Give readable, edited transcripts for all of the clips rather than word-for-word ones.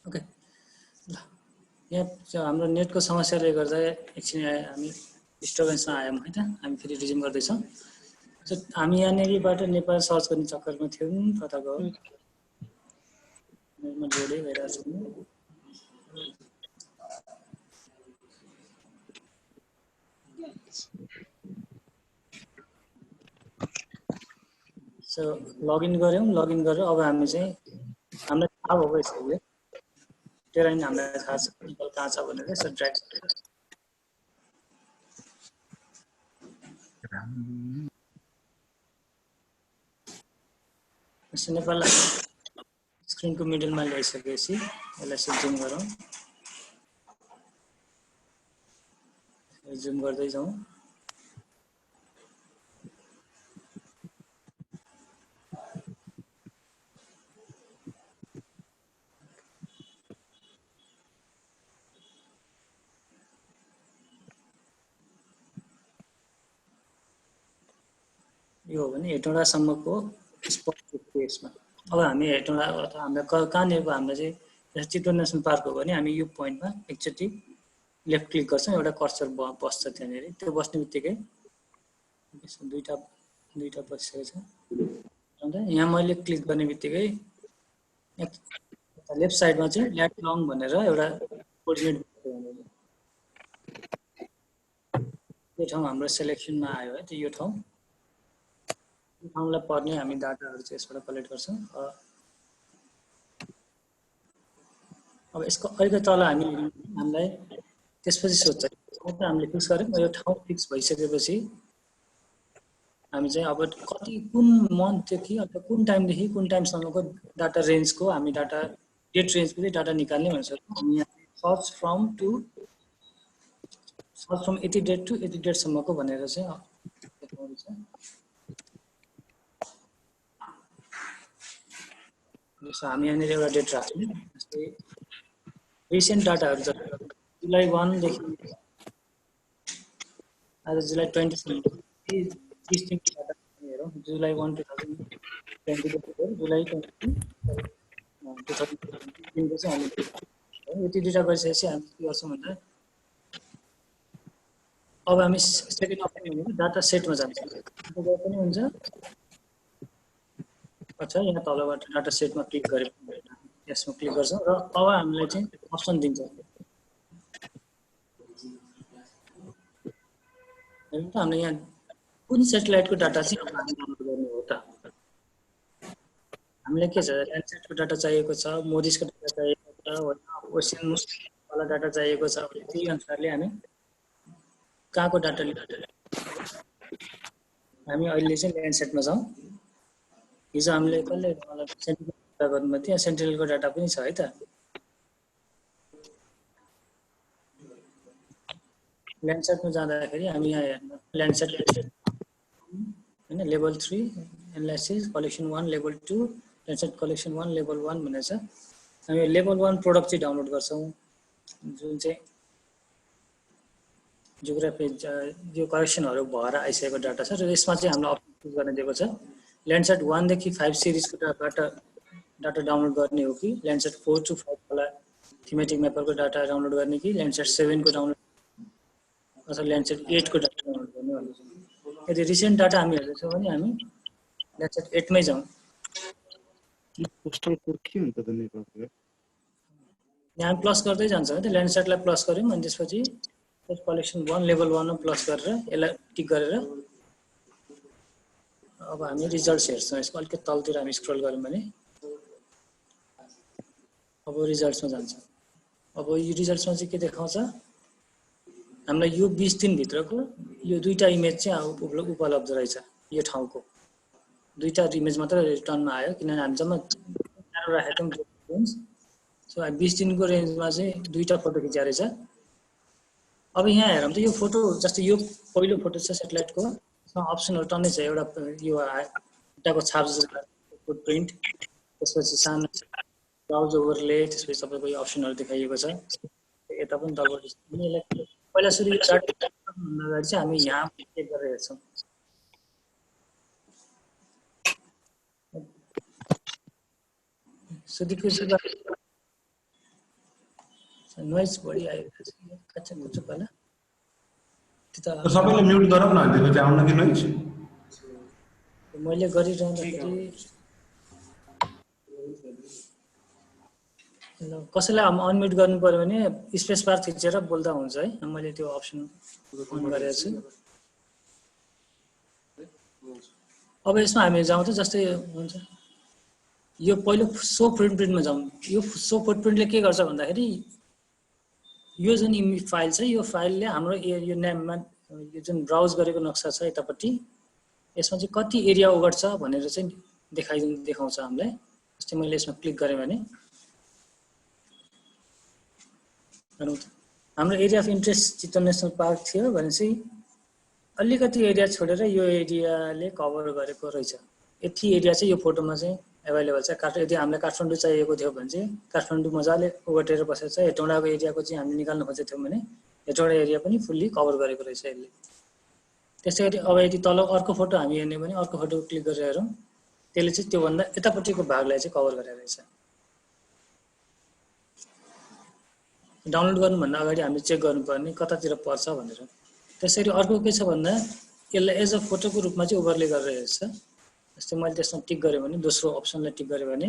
Okay ल यहाँ हाम्रो नेटको समस्याले गर्दा एकछिन हामी डिस्टर्बेन्समा आयौँ हैन हामी फेरि रिज्युम गर्दैछौँ सो हामी यहाँनिरबाट नेपाल सर्च गर्ने चक्करमा थियौँ कता गयो म जोडै भइरहेको छु सो लगइन गऱ्यौँ लगइन गरेर अब हामी चाहिँ हामीलाई थाहा भएको यसले टेराइन हामीलाई थाहा छ नेपाल कहाँ छ भनेर सो ड्र्याग यसो नेपाललाई स्क्रिनको मिडलमा ल्याइसकेपछि यसलाई चाहिँ जुम गरौँ जुम गर्दै जाउँ यो हो भने हेटौँडासम्मको स्पट यसमा अब हामी हेटौँडा अथवा हामीलाई कहाँनिरको हामीलाई चाहिँ चितवन नेसनल पार्क हो भने हामी यो पोइन्टमा एकचोटि लेफ्ट क्लिक गर्छौँ एउटा कर्सर बस्छ त्यहाँनिर त्यो बस्ने बित्तिकै दुईटा बसिसकेको छ अन्त यहाँ मैले क्लिक गर्ने बित्तिकै लेफ्ट साइडमा चाहिँ ल्याट लङ भनेर एउटा कोअर्डिनेट यो ठाउँ हाम्रो सेलेक्सनमा आयो है त्यो यो ठाउँलाई पर्ने हामी डाटाहरू चाहिँ यसबाट कलेक्ट गर्छौँ अब यसको अलिकति तल हामीलाई त्यसपछि सोध्छ हामीले फिक्स गऱ्यौँ यो ठाउँ फिक्स भइसकेपछि हामी चाहिँ अब कति कुन मन्थदेखि अथवा कुन टाइमदेखि कुन टाइमसम्मको डाटा रेन्जको हामी डाटा डेट रेन्जको चाहिँ डाटा निकाल्ने भन्छ हामी यहाँ सर्च फ्रम यति डेट टु यति डेटसम्मको भनेर चाहिँ देखाउँदैछ जस्तो हामी यहाँनिर एउटा डेट राख्छौँ जस्तै रिसेन्ट डाटाहरू जुलाई 1 देखि आज जुलाई 20 सम्म 30 दिनको डाटा हेरौँ जुलाई 1 2020 जुलाई 20 दिनको चाहिँ हामी यति डेटा गरिसकेपछि हामी के गर्छौँ भन्दा अब हामी सेकेन्ड अप्सन भनेको डाटा सेटमा जान्छौँ त्यो पनि हुन्छ अच्छा यहाँ तलबाट डाटा सेटमा क्लिक गरे यसमा क्लिक गर्छौँ र अब हामीलाई चाहिँ अप्सन दिन्छ हामीले यहाँ कुन सेटेलाइटको डाटा चाहिँ अब हामी डाउनलोड गर्ने हो त हामीलाई के छ ल्यान्डसेटको डाटा चाहिएको छ मोडिसको डाटा चाहिएको छ ओसियनवाला डाटा चाहिएको छ त्यही अनुसारले हामी कहाँको डाटा हामी अहिले चाहिँ ल्यान्डसेटमा छौँ हिजो हामीले कसले मलाई सेन्ट्रलको डाटा गर्नुभयो थियो सेन्ट्रलको डाटा पनि छ है त ल्यान्डसेटमा जाँदाखेरि हामी यहाँ हेर्नु ल्यान्डसेट हैन level 3 analysis collection 1 level 2 Landsat collection 1 level 1 भनेर छ हामी लेभल 1 प्रोडक्ट चाहिँ डाउनलोड गर्छौँ जुन चाहिँ जियोग्राफी यो करेक्सनहरू भएर आइसकेको डाटा छ र यसमा चाहिँ हामीलाई अप्सन गर्न दिएको छ ल्यान्डसेट 1 देखि 5 सिरिजको डाटा डाउनलोड गर्ने हो कि ल्यान्डसेट 4 to 5 वाला थीमेटिक म्यापरको डाटा डाउनलोड गर्ने कि ल्यान्डसेट 7 को डाउनलोड अथवा ल्यान्डसेट 8 को डाटा डाउनलोड गर्ने भनेर यदि रिसेन्ट डाटा हामी हेर्दैछौँ भने हामी ल्यान्डसेट 8 मै जाउँ पोस्टल कोड के हुन्छ त नेपालको यहाँ प्लस गर्दै जान्छौँ त ल्यान्डसेटलाई प्लस गर्यौँ अनि त्यसपछि कलेक्सन 1 लेभल 1 मा प्लस गरेर यसलाई टिक गरेर अब हामी रिजल्ट्स हेर्छौँ यसको अलिकति तलतिर हामी स्क्रल गर्यौँ भने अब रिजल्ट्समा जान्छ अब यो रिजल्ट्समा चाहिँ के देखाउँछ हामीलाई यो 20 दिनभित्रको यो दुईटा इमेज चाहिँ उपलब्ध रहेछ यो ठाउँको दुईटा इमेज मात्र रिटर्नमा आयो किनभने हामी जम्मा 4 राखेको रेन्ज सो 20 दिनको रेन्जमा चाहिँ दुईटा फोटो खिचा रहेछ अब यहाँ हेरौँ त यो फोटो जस्तै यो पहिलो फोटो छ सेटेलाइटको यसमा अप्सनहरु टन्नै छ एउटा यो डाटाको छाप फुटप्रिन्ट त्यसपछि सानो ब्राउज ओभरले त्यसपछि तपाईको यो अप्सनहरु देखाइएको छ यता पनि तलबाट यसलाई पहिला सुरु डाटा भन्दा चाहिँ हामी यहाँ चेक गरेर हेर्छौँ सुदिको नोइज बढी आइरहेको छ कच्चा कुच्चा पाला त्यो तो सबैले म्युट गरौँ न त्यसको चाहिँ आउन कि नोइज मैले गरिरहँदाखेरि कसैलाई अनम्युट गर्नु पर्यो भने स्पेस बार थिचेर बोल्दा हुन्छ है मैले त्यो अप्सन अन गरेको छु अब यसमा हामी जाउँ त जस्तै हुन्छ यो पहिलो सो फुटप्रिन्टमा जाउँ यो सो फुटप्रिन्टले के गर्छ भन्दाखेरि यो जुन फाइल छ यो फाइलले हाम्रो यो नाममा यो जुन ब्राउज गरेको नक्सा छ यतापट्टि यसमा चाहिँ कति एरिया ओगट्छ भनेर चाहिँ देखाउँछ हामीलाई जस्तै मैले यसमा क्लिक गरेँ भने हाम्रो area of interest Chitwan national park थियो भने चाहिँ अलिकति एरिया छोडेर यो एरियाले कभर गरेको रहेछ यति एरिया चाहिँ यो फोटोमा चाहिँ एभाइलेबल छ यदि हामीलाई काठमाडौँ चाहिएको थियो भने चाहिँ काठमाडौँ मजाले ओगटेर बसेको छ हेटौँडाको एरियाको चाहिँ हामीले निकाल्न खोजेको थियौँ भने हेटौँडा एरिया पनि फुल्ली कभर गरेको रहेछ यसले त्यसै गरी अब यदि तल अर्को फोटो हामी हेर्ने भने अर्को फोटो क्लिक गरेर हेरौँ त्यसले चाहिँ त्योभन्दा यतापट्टिको भागलाई चाहिँ कभर गरेर रहेछ डाउनलोड गर्नुभन्दा अगाडि हामीले चेक गर्नुपर्ने कतातिर पर्छ भनेर त्यसरी अर्को के छ भन्दा यसलाई एज अ फोटोको रूपमा चाहिँ ओभरले गरेर हेर्छ जस्तै मैले त्यसमा टिक गरेँ भने दोस्रो अप्सनलाई टिक गरेँ भने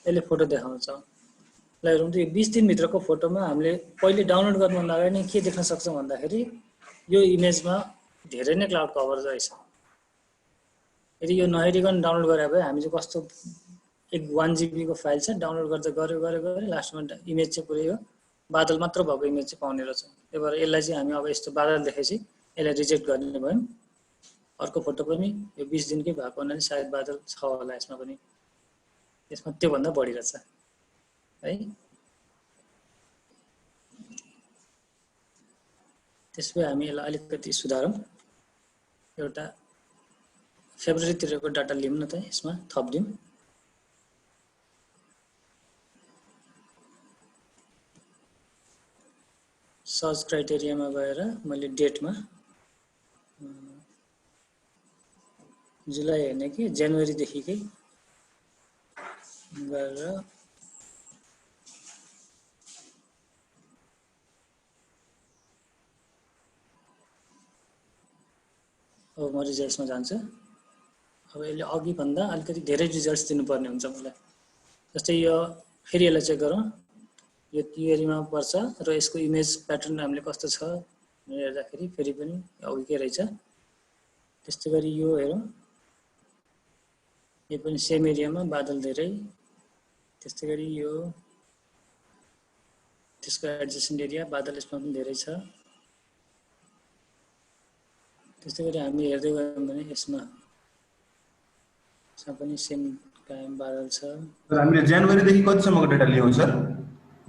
यसले फोटो देखाउँछ ल हेरौँ त यो 20 दिनभित्रको फोटोमा हामीले पहिले डाउनलोड गर्नुभन्दा अगाडि नै के देख्न सक्छौँ भन्दाखेरि यो इमेजमा धेरै नै क्लाउड कभर रहेछ यदि यो नहेरिकन डाउनलोड गरे भए हामी चाहिँ कस्तो 1 GB को फाइल छ डाउनलोड गर्दा गरे लास्टमा इमेज चाहिँ पुरै हो बादल मात्र भएको इमेज चाहिँ पाउने रहेछ त्यही भएर यसलाई चाहिँ हामी अब यस्तो बादल देखेपछि यसलाई रिजेक्ट गर्ने भयौँ अर्को फोटो पनि यो 20 दिनकै भएको हुनाले सायद बादल छ होला यसमा पनि यसमा त्योभन्दा बढी रहेछ है त्यसपछि हामी यसलाई अलिकति सुधारौँ एउटा फेब्रुअरी तिरको डाटा लिउँ न त यसमा थप्दिउँ सर्च क्राइटेरियामा गएर मैले डेटमा जुलाई हेर्ने कि जनवरी देखिकै गरेर अब म रिजल्ट्समा जान्छु अब यसले अघि भन्दा अलिकति धेरै रिजल्ट्स दिनुपर्ने हुन्छ मलाई जस्तै यो फेरि यसलाई चेक गरौँ यो एरियामा पर्छ र यसको इमेज प्याटर्न हामीले कस्तो छ भनेर हेर्दाखेरि फेरि पनि अघि के रहेछ त्यस्तै गरी यो हेरौँ यो पनि सेम एरियामा बादल धेरै त्यस्तै गरी यो त्यसको एडजस्टेन्ट एरिया बादल यसमा पनि धेरै छ त्यस्तै गरी हामी हेर्दै गयौँ भने यसमा पनि सेम कायम बादल छ सर हामीले जनवरी देखि कतिसम्मको डेटा लियौं सर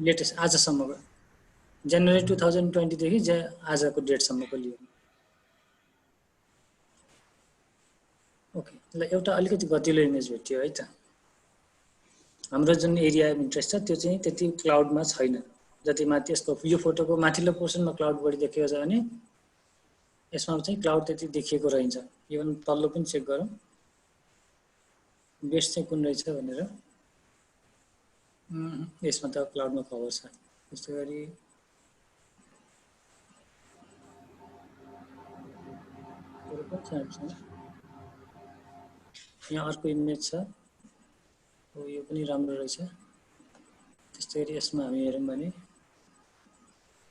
लेटेस्ट आजसम्मको जनवरी 2020 देखि आजको डेटसम्मको लियौँ ओके ल एउटा अलिकति गतिलो इमेज भेट्यो है त हाम्रो जुन एरिया अफ इन्ट्रेस्ट छ त्यो चाहिँ त्यति क्लाउडमा छैन जति माथि यसको यो फोटोको माथिल्लो पोर्सनमा क्लाउड बढी देखिएको छ भने यसमा चाहिँ क्लाउड त्यति देखिएको रहन्छ इभन तल्लो पनि चेक गरौँ बेस्ट चाहिँ कुन रहेछ भनेर यसमा त क्लाउडमा कभर छ त्यस्तै गरी यहाँ अर्को इमेज छ यो पनि राम्रो रहेछ त्यस्तै गरी यसमा हामी हेरौँ भने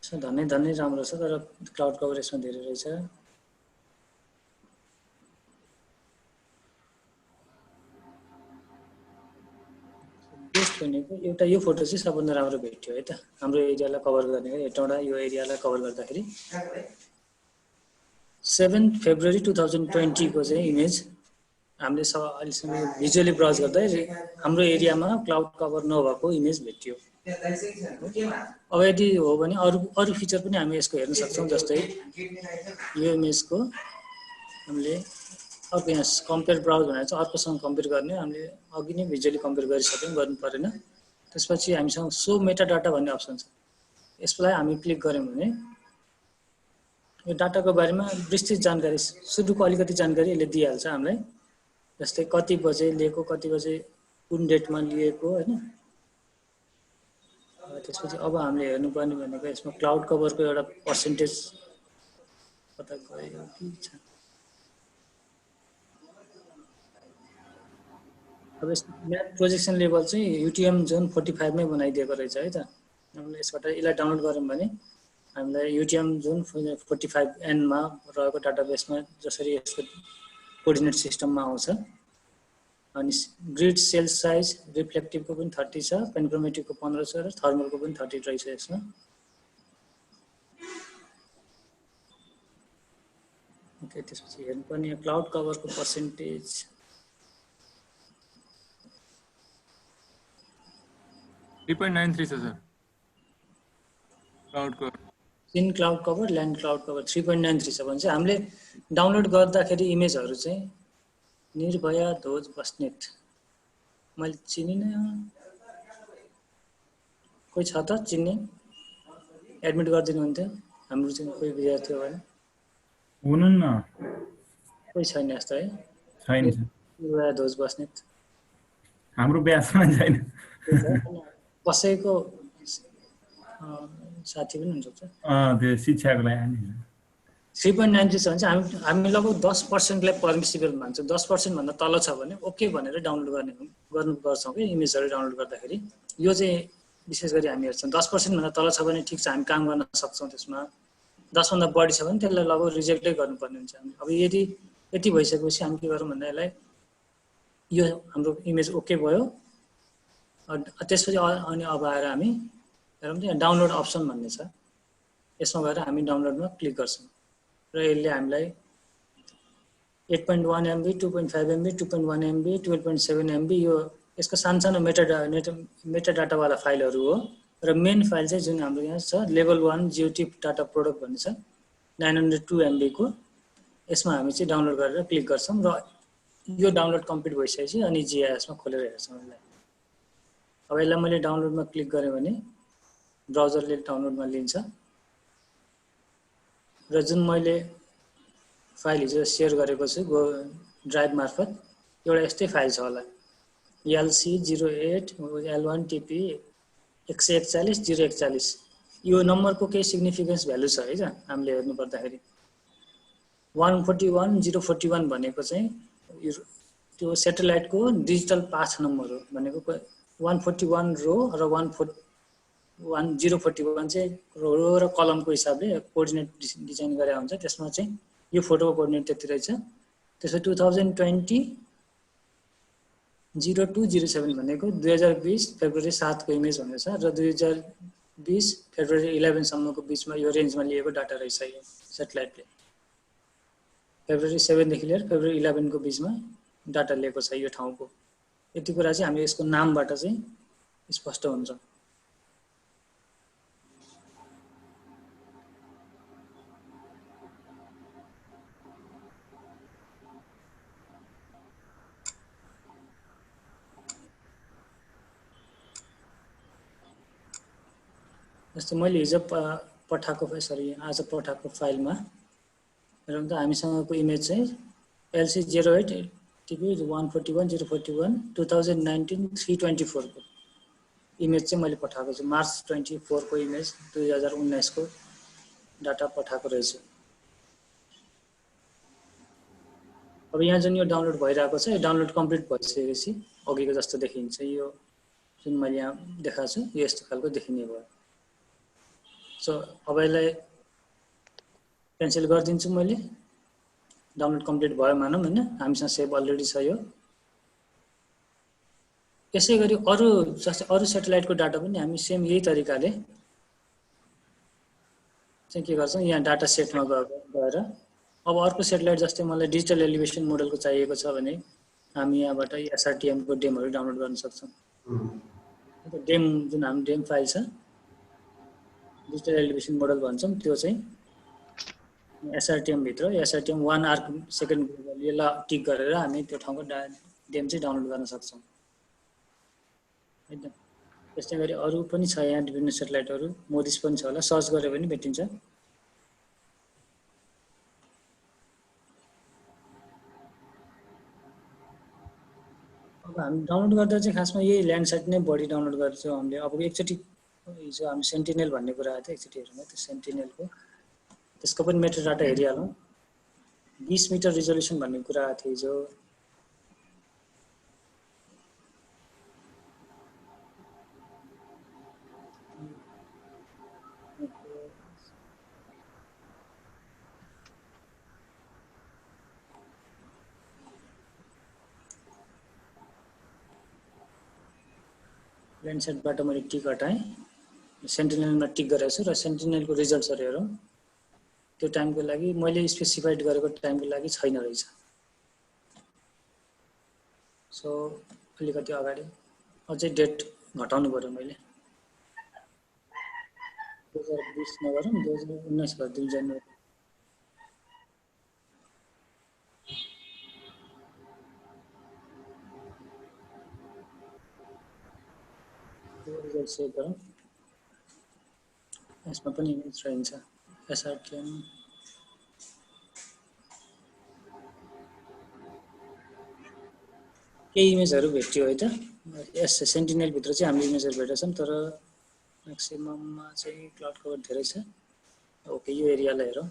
यसमा धन्नै राम्रो छ तर क्लाउड कभर यसमा धेरै रहेछ बेस्ट भनेको एउटा यो फोटो चाहिँ सबभन्दा राम्रो भेट्यो है त हाम्रो एरियालाई कभर गर्ने हेटौँडा यो एरियालाई कभर गर्दाखेरि 7 फेब्रुअरी 2020 को चाहिँ इमेज हामीले अहिलेसम्म भिजुअली ब्राउज गर्दा हाम्रो एरियामा क्लाउड कभर नभएको इमेज भेट्यो अब यदि हो भने अरू फिचर पनि हामी यसको हेर्न सक्छौँ जस्तै यो इमेजको हामीले अर्को यहाँ कम्पेयर ब्राउज भनेर चाहिँ अर्कोसँग कम्पेयर गर्ने हामीले अघि नै भिजुअली कम्पेयर गरिसक्यौँ गर्नु परेन त्यसपछि हामीसँग सो मेटा डाटा भन्ने अप्सन छ यसलाई हामी क्लिक गर्यौँ भने यो डाटाको बारेमा विस्तृत जानकारी सुरुको अलिकति जानकारी यसले दिइहाल्छ हामीलाई जस्तै कति बजे लिएको कति बजे कुन डेटमा लिएको हैन त्यसपछि अब हामीले हेर्नुपर्ने भनेको यसमा क्लाउड कभरको एउटा पर्सेन्टेज पता गयो कि छ। अब यस म्याप प्रोजेक्सन लेभल चाहिँ युटिएम जोन 45 मै बनाइदिएको रहेछ है त। हामीले यसबाट यसलाई डाउनलोड गऱ्यौँ भने हामीलाई युटिएम जोन 45 एनमा रहेको डाटाबेसमा जसरी यसको कोअर्डिनेट सिस्टममा आउँछ। अनि ग्रिड सेल साइज रिफ्लेक्टिभको पनि 30 छ, पेनक्रोमेटिकको 15 छ र थर्मलको पनि 30 रहेछ यसमा। ओके, त्यसपछि हेर्नुपर्ने क्लाउड कभरको पर्सेन्टेज 3.93 छ sir cloud cover. In cloud cover land cloud cover 3.93 छ भने चाहिँ हामीले डाउनलोड गर्दाखेरि इमेजहरू चाहिँ निर्भया ध्वज बस्नेत मैले चिनिनँ। कोही छ त चिन्ने? एडमिट गरिदिनु हुन्थ्यो हाम्रो चाहिँ कोही विद्यार्थी हो भने। हुनुहुन्न कोही छैन यस्तो है? छैन निर्भया ध्वज बस्नेत हाम्रो ब्याचमा छैन। बसेको साथी पनि हुनसक्छ। त्यो शिक्षाको लागि आनी 3.93 छ भने चाहिँ हामी लगभग 10%लाई पर्मिसिबल मान्छौँ। 10% भन्दा तल छ भने ओके भनेर डाउनलोड गर्नुपर्छौँ कि इमेजहरू डाउनलोड गर्दाखेरि। यो चाहिँ विशेष गरी हामी हेर्छौँ 10% भन्दा तल छ भने ठिक छ, हामी काम गर्न सक्छौँ त्यसमा। 10 भन्दा बढी छ भने त्यसलाई लगभग रिजेक्टै गर्नुपर्ने हुन्छ हामी। अब यदि यति भइसकेपछि हामी के गरौँ भन्दा यसलाई यो हाम्रो इमेज ओके भयो, त्यसपछि अनि अब आएर हामी हेरौँ त्यहाँ डाउनलोड अप्सन भन्ने छ, यसमा गएर हामी डाउनलोडमा क्लिक गर्छौँ र यसले हामीलाई 8.1 MB, 2.5 MB, 2.1 MB, 12.7 MB यो यसको सानो मेटाडाटावाला फाइलहरू हो। र मेन फाइल चाहिँ जुन हाम्रो यहाँ छ लेभल 1 जियोटी डाटा प्रोडक्ट भन्ने छ 902 MB को, यसमा हामी चाहिँ डाउनलोड गरेर क्लिक गर्छौँ र यो डाउनलोड कम्प्लिट भइसकेपछि अनि GIS मा खोलेर हेर्छौँ यसलाई। अब यसलाई मैले डाउनलोडमा क्लिक गरेँ भने ब्राउजरले डाउनलोडमा लिन्छ र जुन मैले फाइल हिजो सेयर गरेको छु ड्राइभ मार्फत एउटा यस्तै फाइल छ होला LC08 L1 TP 141 041। यो नम्बरको केही सिग्निफिकेन्स भ्यालु छ है त हामीले हेर्नु पर्दाखेरि। 141 041 भनेको चाहिँ त्यो सेटेलाइटको डिजिटल पाथ नम्बर हो भनेको 141 रो र 041 चाहिँ रो र कलमको हिसाबले कोअर्डिनेट डिजाइन गरेको हुन्छ। त्यसमा चाहिँ यो फोटोको कोअर्डिनेट त्यति रहेछ। त्यसपछि 2020 0207 भनेको 2020 फेब्रुअरी 7 को इमेज भनेको छ र 2020 फेब्रुअरी 11 सम्मको बिचमा यो रेन्जमा लिएको डाटा रहेछ। यो सेटेलाइटले फेब्रुअरी 7 देखि लिएर फेब्रुअरी 11 को बिचमा डाटा लिएको छ यो ठाउँको। यति कुरा चाहिँ हामी यसको नामबाट चाहिँ स्पष्ट हुन्छ। जस्तै मैले हिजो पठाएको आज पठाएको फाइलमा हेरौँ त हामीसँगको इमेज चाहिँ LC08 TP 141 041 2019 324 को इमेज चाहिँ मैले पठाएको छु। मार्च 24 को इमेज 2019 को डाटा पठाएको रहेछु। अब यहाँ जुन यो डाउनलोड भइरहेको छ यो डाउनलोड कम्प्लिट भइसकेपछि अघिको जस्तो देखिन्छ। यो जुन मैले यहाँ देखाएको छु यो यस्तो खालको देखिने भयो। सो अब यसलाई क्यान्सल गरिदिन्छु मैले। डाउनलोड कम्प्लिट भयो मानौँ होइन, हामीसँग सेभ अलरेडी छ यो। यसै गरी अरू जस्तै अरू सेटेलाइटको डाटा पनि हामी सेम यही तरिकाले चाहिँ के गर्छौँ, यहाँ डाटा सेटमा गएर अब अर्को सेटेलाइट जस्तै मलाई डिजिटल एलिभेसन मोडलको चाहिएको छ भने हामी यहाँबाट SRTM को डेमहरू डाउनलोड गर्न सक्छौँ। डेम जुन हाम्रो डेम फाइल छ डिजिटल एलिभेसन मोडल भन्छौँ, त्यो चाहिँ SRTM भित्र SRTM 1 आर्क सेकेन्ड यसलाई टिक गरेर हामी त्यो ठाउँको डेम चाहिँ डाउनलोड गर्न सक्छौँ हैन। त्यस्तै गरी अरू पनि छ यहाँ विभिन्न सेटेलाइटहरू, मोडिस पनि छ होला, सर्च गरे पनि भेटिन्छ। अब हामी डाउनलोड गर्दा चाहिँ खासमा यही ल्यान्डसेट नै बढी डाउनलोड गर्छौँ हामीले। अब एकचोटि हिजो हामी सेन्टिनेल भन्ने कुरा आएको थियो एकचोटि हेरौँ त्यो सेन्टिनेलको त्यसको पनि मेटाडाटा हेरिहालौँ 20 मिटर रिजोल्युसन भन्ने कुरा आएको थियो हिजो ल्यान्डसेटबाट मैले टिक हटाएँ सेन्टिनेलमा टिक गरेको छु र सेन्टिनेलको रिजल्ट्सहरू हेरौँ त्यो टाइमको लागि मैले स्पेसिफाइड गरेको टाइमको लागि छैन रहेछ सो अलिकति अगाडि अझै डेट घटाउनु पर्यो मैले 2020 नगरौँ 2019 गरिदिउँ जनवरी रिजल्ट सेभ गरौँ यसमा पनि इमेज रहन्छ एसआरटिएम केही इमेजहरू भेट्यो है त यस सेन्टिनेलभित्र चाहिँ हामीले इमेजहरू भेटेका छौँ तर म्याक्सिमममा चाहिँ क्लाउड कभर धेरै छ ओके यो एरियालाई हेरौँ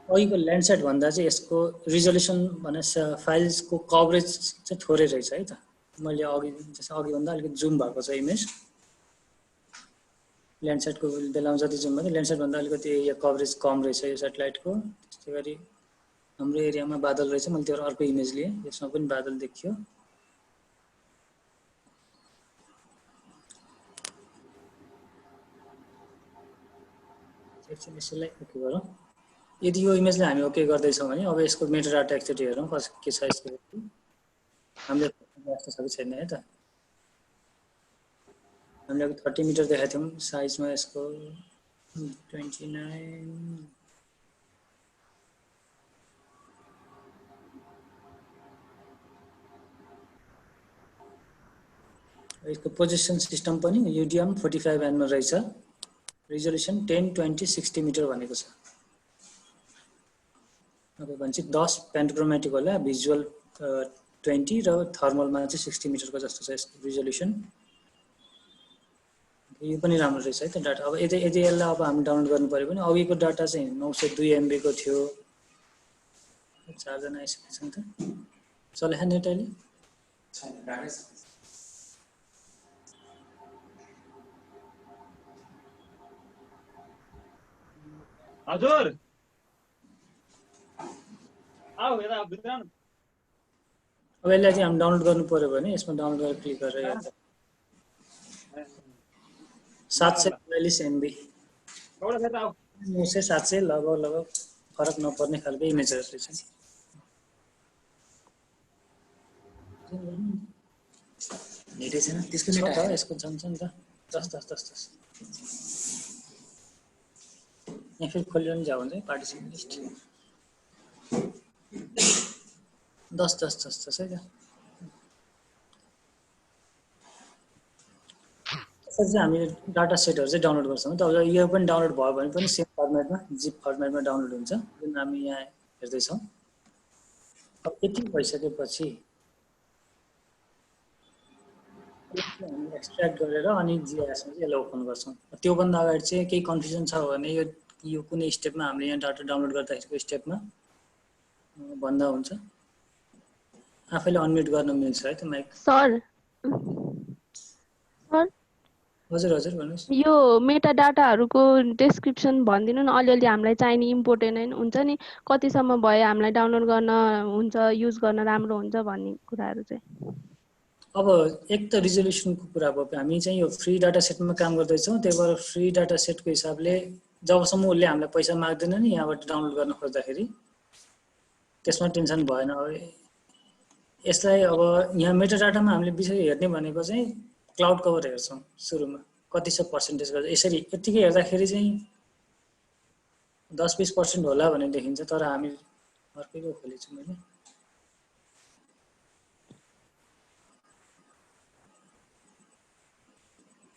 अघिको ल्यान्डसेट भन्दा चाहिँ यसको रिजोल्युसन भने फाइल्सको कभरेज चाहिँ थोरै रहेछ है त मैले अघि जस्तो अघि भन्दा अलिकति जुम भएको छ इमेज ल्यान्डसेटको बेलामा जति जुम भयो ल्यान्डसेट भन्दा अलिकति एरिया कभरेज कम रहेछ यो सेटेलाइटको त्यस्तै गरी हाम्रो एरियामा बादल रहेछ मैले त्यो अर्को इमेज लिएँ यसमा पनि बादल देखियो एकछिन यसलाई ओके गरौँ यदि यो इमेजलाई हामी ओके गर्दैछौँ भने अब यसको मेटाडाटा एकचोटि हेरौँ के छ यसको हामीले जस्तो छ कि छैन है त हामीले अब 30 मिटर देखाएको थियौँ साइजमा यसको 29 यसको पोजिसन सिस्टम पनि युडिएम 45N मा रहेछ रिजोल्युसन 10 20 60 मिटर भनेको छ अब भन्छ 10 पेन्टोक्रोमेटिक होला भिजुअल 20 र थर्मलमा चाहिँ 60 मिटरको जस्तो छ यसको रिजोल्युसन यो पनि राम्रो रहेछ है त डाटा अब यदि यसलाई अब हामी डाउनलोड गर्नु पर्यो भने अघिको डाटा चाहिँ 902 MB को थियो चारजना आइसकेछन् त चले नेट अहिले छैन डाटा हजुर आऊ यता भित्र आउनु अब यसलाई चाहिँ हामी डाउनलोड गर्नु पर्यो भने यसमा डाउनलोड गरेर क्लिक गरेर हेर्दा 742 MB 900 700 लगभग फरक नपर्ने खालको इमेजहरू रहेछ नेटै छैन त्यसको छ नेट त यसको जान्छ नि त 10 यहाँ फेरि खोलेर नि जाऊ हुन्छ पार्टिसिपेन्ट लिस्ट 10 है त त्यसपछि हामी डाटा सेटहरू चाहिँ डाउनलोड गर्छौँ त अब यो पनि डाउनलोड भयो भने पनि सेम फर्मेटमा जिप फर्मेटमा डाउनलोड हुन्छ जुन हामी यहाँ हेर्दैछौँ अब यति भइसकेपछि हामी एक्सट्र्याक्ट गरेर अनि जिआइएसमा चाहिँ यसलाई ओपन गर्छौँ त्योभन्दा अगाडि चाहिँ केही कन्फ्युजन छ भने यो कुनै स्टेपमा हामीले यहाँ डाटा डाउनलोड गर्दाखेरिको स्टेपमा भन्दा हुन्छ आफैले अनम्युट गर्न मिल्छ है त माइक सर हजुर हजुर भन्नुहोस् यो मेटा डाटाहरूको डेस्क्रिप्सन भनिदिनु न अलिअलि हामीलाई चाहिने इम्पोर्टेन्ट हुन्छ नि कतिसम्म भयो हामीलाई डाउनलोड गर्न हुन्छ युज गर्न राम्रो हुन्छ भन्ने कुराहरू चाहिँ अब एक त रिजोल्युसनको कुरा भयो हामी चाहिँ यो फ्री डाटा सेटमा काम गर्दैछौँ त्यही भएर फ्री डाटा सेटको हिसाबले जबसम्म उसले हामीलाई पैसा माग्दैन नि यहाँबाट डाउनलोड गर्न खोज्दाखेरि त्यसमा टेन्सन भएन अब यसलाई अब यहाँ मेटा डाटामा हामीले विषय हेर्ने भनेको चाहिँ क्लाउड कभर हेर्छौँ सुरुमा कति छ पर्सेन्टेज गर्छ यसरी यतिकै हेर्दाखेरि चाहिँ 10-20% होला भन्ने देखिन्छ तर हामी अर्कैको खोलेछु मैले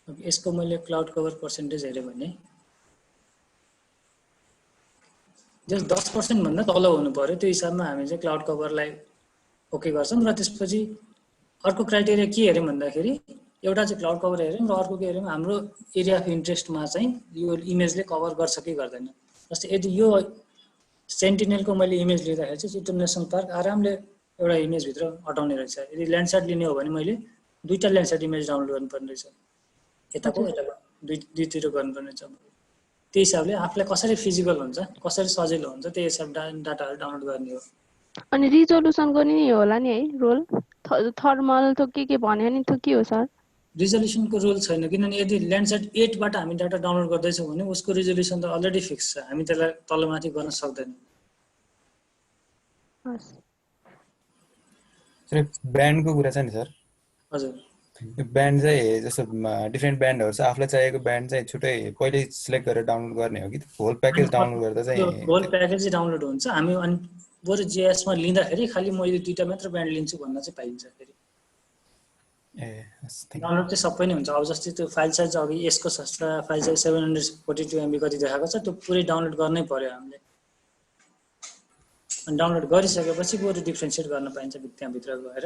अब यसको मैले क्लाउड कभर पर्सेन्टेज हेरेँ भने जस्ट 10% भन्दा तल हुनु पर्यो त्यो हिसाबमा हामी चाहिँ क्लाउड कभरलाई ओके गर्छौँ र त्यसपछि अर्को क्राइटेरिया के हेर्यौँ भन्दाखेरि एउटा चाहिँ क्लाउड कभर हेऱ्यौँ र अर्को के हेऱ्यौँ हाम्रो एरिया अफ इन्ट्रेस्टमा चाहिँ यो इमेजले कभर गर्छ कि गर्दैन। जस्तै यदि यो सेन्टिनेलको मैले इमेज लिँदाखेरि चाहिँ चितवन नेसनल पार्क आरामले एउटा इमेजभित्र अटाउने रहेछ। यदि ल्यान्डस्लाइड लिने हो भने मैले दुईवटा ल्यान्डस्लाइड इमेज डाउनलोड गर्नुपर्ने रहेछ, यताको दुईतिर गर्नुपर्ने रहेछ। त्यही हिसाबले आफूलाई कसरी फिजिबल हुन्छ, कसरी सजिलो हुन्छ त्यही हिसाब डाटाहरू डाउनलोड गर्ने हो। अनि रिजोल्युसनको नि होला नि है रोल, थर्मल त के भन्यो नि त्यो के हो सर? रिजोल्युसनको रोल छैन, किनभने यदि ल्यान्डसेट 8 बाट हामी डाटा डाउनलोड गर्दैछौँ भने उसको रिजोल्युसन त अलरेडी फिक्स छ, हामी त्यसलाई तलमाथि गर्न सक्दैनौँ। सर ब्यान्डको कुरा छ नि सर, हजुर यो ब्यान्ड चाहिँ जस्तो डिफ्रेन्ट ब्यान्डहरू छ, आफूलाई चाहिएको ब्यान्ड चाहिँ छुट्टै पहिले सिलेक्ट गरेर डाउनलोड गर्ने हो कि होल प्याकेज डाउनलोड गर्दा चाहिँ? होल प्याकेज डाउनलोड हुन्छ। हामी अनि बरु जिएसमा लिँदाखेरि खालि म यो दुईटा मात्र ब्यान्ड लिन्छु भन्न चाहिँ पाइन्छ। फेरि डाउनलोड चाहिँ सबै नै हुन्छ। अब जस्तै त्यो फाइल साइज अघि यसको सस्ता फाइल साइज 742 MB कति देखाएको छ, त्यो पुरै डाउनलोड गर्नै पर्यो हामीले। अनि डाउनलोड गरिसकेपछि बरु डिफ्रेन्सिएट गर्न पाइन्छ त्यहाँभित्र गएर।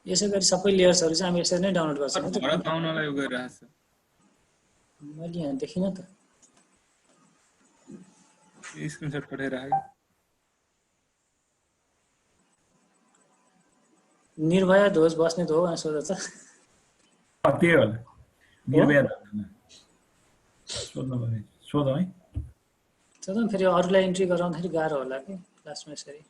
यसै गरी सबै लेयर्सहरू चाहिँ हामी यसरी नै डाउनलोड गर्छौँ। पाउनलाई यो गरिरहेछ मैले यहाँ देखिनँ त, स्क्रिनशट पठाइराखेको। निर्भया ध्वज बस्ने त हो भने सोध त त्यही होला, निर्भया सोध्नु पर्ने, सोधौँ है। सोधौँ, फेरि अरूलाई इन्ट्री गराउँदाखेरि गाह्रो होला कि लास्टमा यसरी।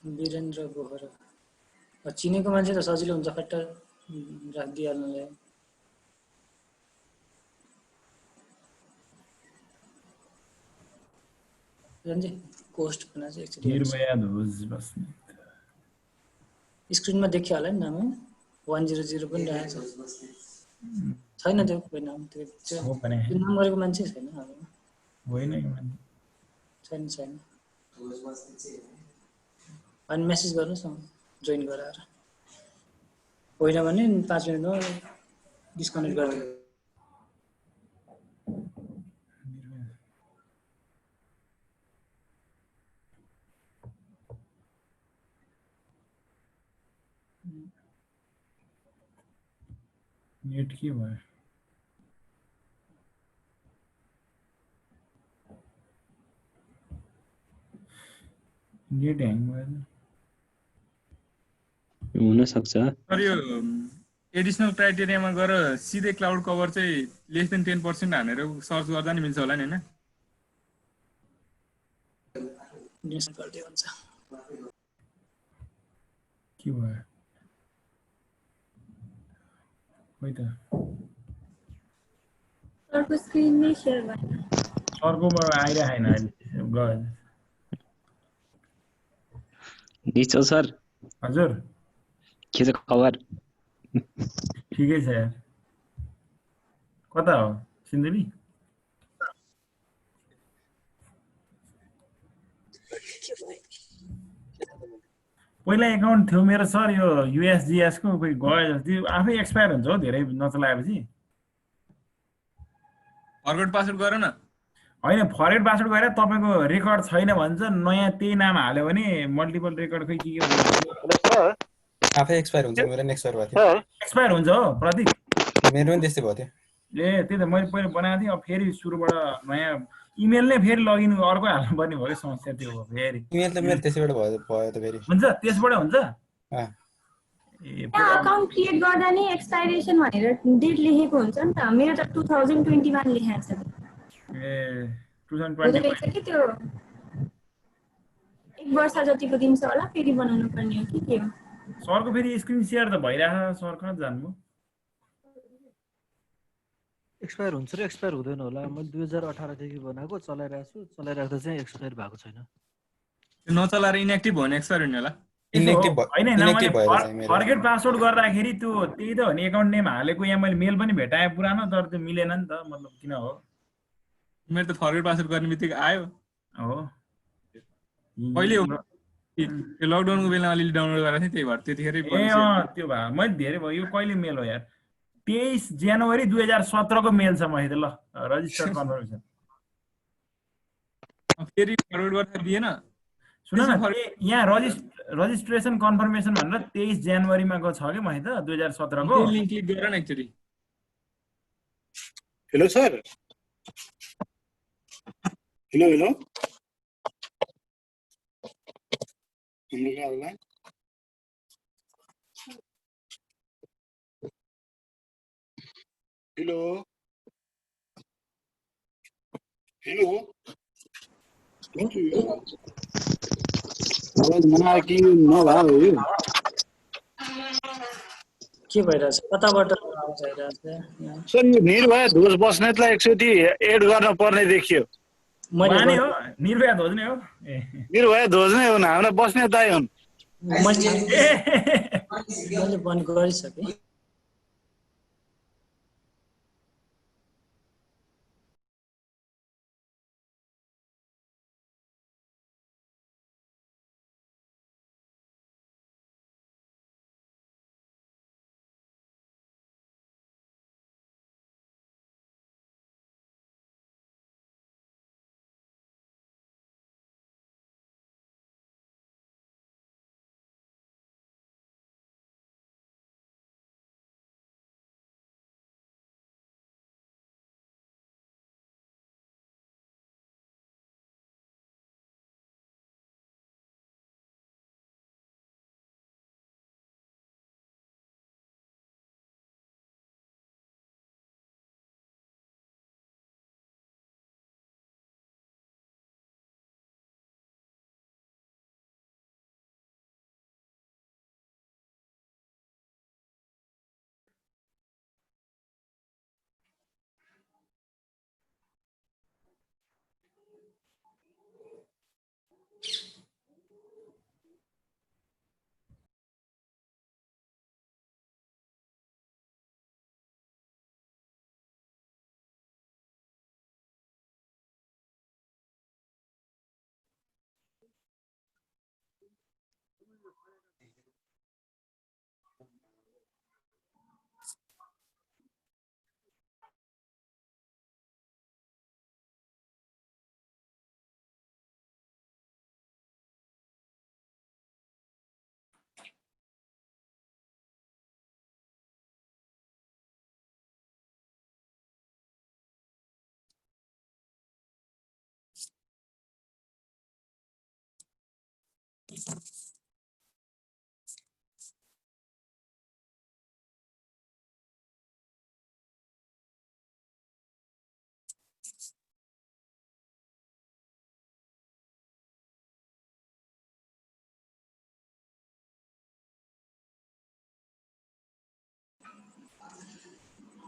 वीरेन्द्र बोहरा चिनेको मान्छे त सजिलो हुन्छ फट्ट राखिदिइहाल्नुलाई। कोस्ट भन्न चाहिँ एकचोटि निर्भया ध्वज बस्ने स्क्रिनमा देखियो होला नि नाम, 100 पनि रहेछ। छैन त्यो कोही नाम, त्यो नाम गरेको मान्छे छैन। छैन छैन। अनि मेसेज गर्नुहोस् न जोइन गराएर, होइन भने 5 मिनटमा डिस्कनेक्ट गरिदिनु। नेट के भयो? नेट ह्याङ भयो हुन सक्छ। सर यो एडिसनल क्राइटेरियामा गएर सिधै क्लाउड कभर चाहिँ लेस देन 10% हानेर सर्च गर्दा नि मिल्छ होला नि हैन? के भयो? खोइ त सरको स्क्रिन नै शेयर भएन। सरकोबाट आइरहेन अहिले गयो। निचो सर। हजुर के छ खबर? ठिकै छ यार। कता हो सिन्धुली? पहिला एकाउन्ट थियो मेरो सर, यो युएसजिएस को कोही गयो जस्तो आफै एक्सपायर हुन्छ हो धेरै नचलाएपछि। फरवर्ड पासवर्ड गर न। होइन फरवर्ड पासवर्ड गरेर तपाईको रेकर्ड छैन भन्छ, नयाँ त्यही नाम हाल्यो भने मल्टिपल रेकर्ड खै के आफै एक्सपायर हुन्छ। मेरो नेक्स्ट सर्भर थियो एक्सपायर हुन्छ हो प्रतीक? मेरो पनि त्यस्तै भयो थियो। ए त्यही त मैले पहिला बनाएको थिएँ, अब फेरि सुरुबाट नयाँ इमेल नै फेरि लगइन अर्को हाल्नुपर्ने भयो समस्या त्यो हो। फेरि इमेल त मेरो त्यसैबाट भयो त फेरि हुन्छ त्यसबाट हुन्छ। अकाउन्ट क्रिएट गर्दा नि एक्सपाइरेसन भनेर डेट लेखेको हुन्छ नि त। मेरो त 2021 लेखेको छ। ए 2021 के त्यो 1 वर्ष जतिको दिन्छ होला, फेरि बनाउनु पर्ने हो कि के हो? सरको फेरि स्क्रिन शेयर त भइरहेको छ, सर कहाँ जानुभयो? एक्सपायर हुन्छ र एक्सपायर हुँदैन होला। मैले 2018 देखि बनाएको चलाइरहेको छु, चलाइराख्दा चाहिँ एक्सपायर भएको छैन। नचलाएर इनएक्टिभ भने एक्सपायर हुने होला। फर्गेट पासवर्ड गर्दाखेरि त्यो त्यही त हो नि, एकाउन्ट नेम हालेको यहाँ मैले मेल पनि भेटाएँ पुरानो, तर त्यो मिलेन नि त। मतलब किन हो? मेरो त फरवर्ड पासवर्ड गर्ने बित्तिकै आयो हो। पहिले यो लकडाउनको बेला अलिअलि डाउनलोड गरेको थिएँ, त्यही भएर त्यतिखेरै त्यो भयो। मैले धेरै भयो। यो कहिले मेल हो यार? 23 जनवरी 2017 को मेल छ मसित। ल रजिस्टर कन्फर्मेसन फेरि फरवर्ड गर्न दिएन सुन न यहाँ रजिस्ट्रेसन कन्फर्मेसन भनेर 23 जनवरीमा को छ के मैले त 2017 को त्यो लिंक क्लिक गर न एकचोटी हेलो सर हेलो हेलो हाम्रो क्या होला हेलो हेलो आवाज नआयो कि नभए हो यो के भइरहेछ कताबाट आवाज आइरहेछ यहाँ सर यो निर्भय ध्वज बस्नेतलाई एकचोटि एड गर्न पर्ने देखियो वानी हो निर्भया ध्वज नै हो निर्भय ध्वज नै हुन् हाम्रो बस्नेत दाइ हुन् मैले बन्द गरिसकेँ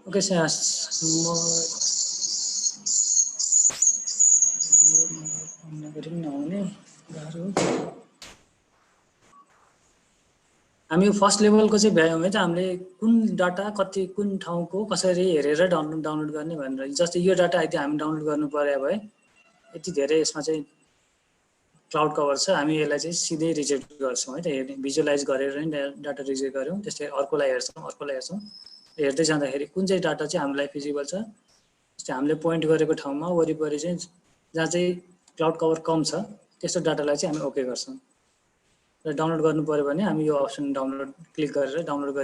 ओके सर नहुने गाह्रो हामी फर्स्ट लेभलको चाहिँ भ्यायौँ है त हामीले कुन डाटा कति कुन ठाउँको कसरी हेरेर डाउनलोड गर्ने भनेर जस्तै यो डाटा यदि हामी डाउनलोड गर्नु पर्यो भए यति धेरै यसमा चाहिँ क्लाउड कभर छ हामी यसलाई चाहिँ सिधै रिजेक्ट गर्छौँ है त भिजुअलाइज गरेर नै डाटा रिजेक्ट गऱ्यौँ त्यस्तै अर्कोलाई हेर्छौँ हेर्दै जाँदाखेरि कुन चाहिँ डाटा चाहिँ हामीलाई फिजिबल छ जस्तै हामीले पोइन्ट गरेको ठाउँमा वरिपरि चाहिँ जहाँ चाहिँ क्लाउड कभर कम छ त्यस्तो डाटालाई चाहिँ हामी ओके गर्छौँ र डाउनलोड गर्नु पर्यो भने हामी यो अप्सन डाउनलोड क्लिक गरेर डाउनलोड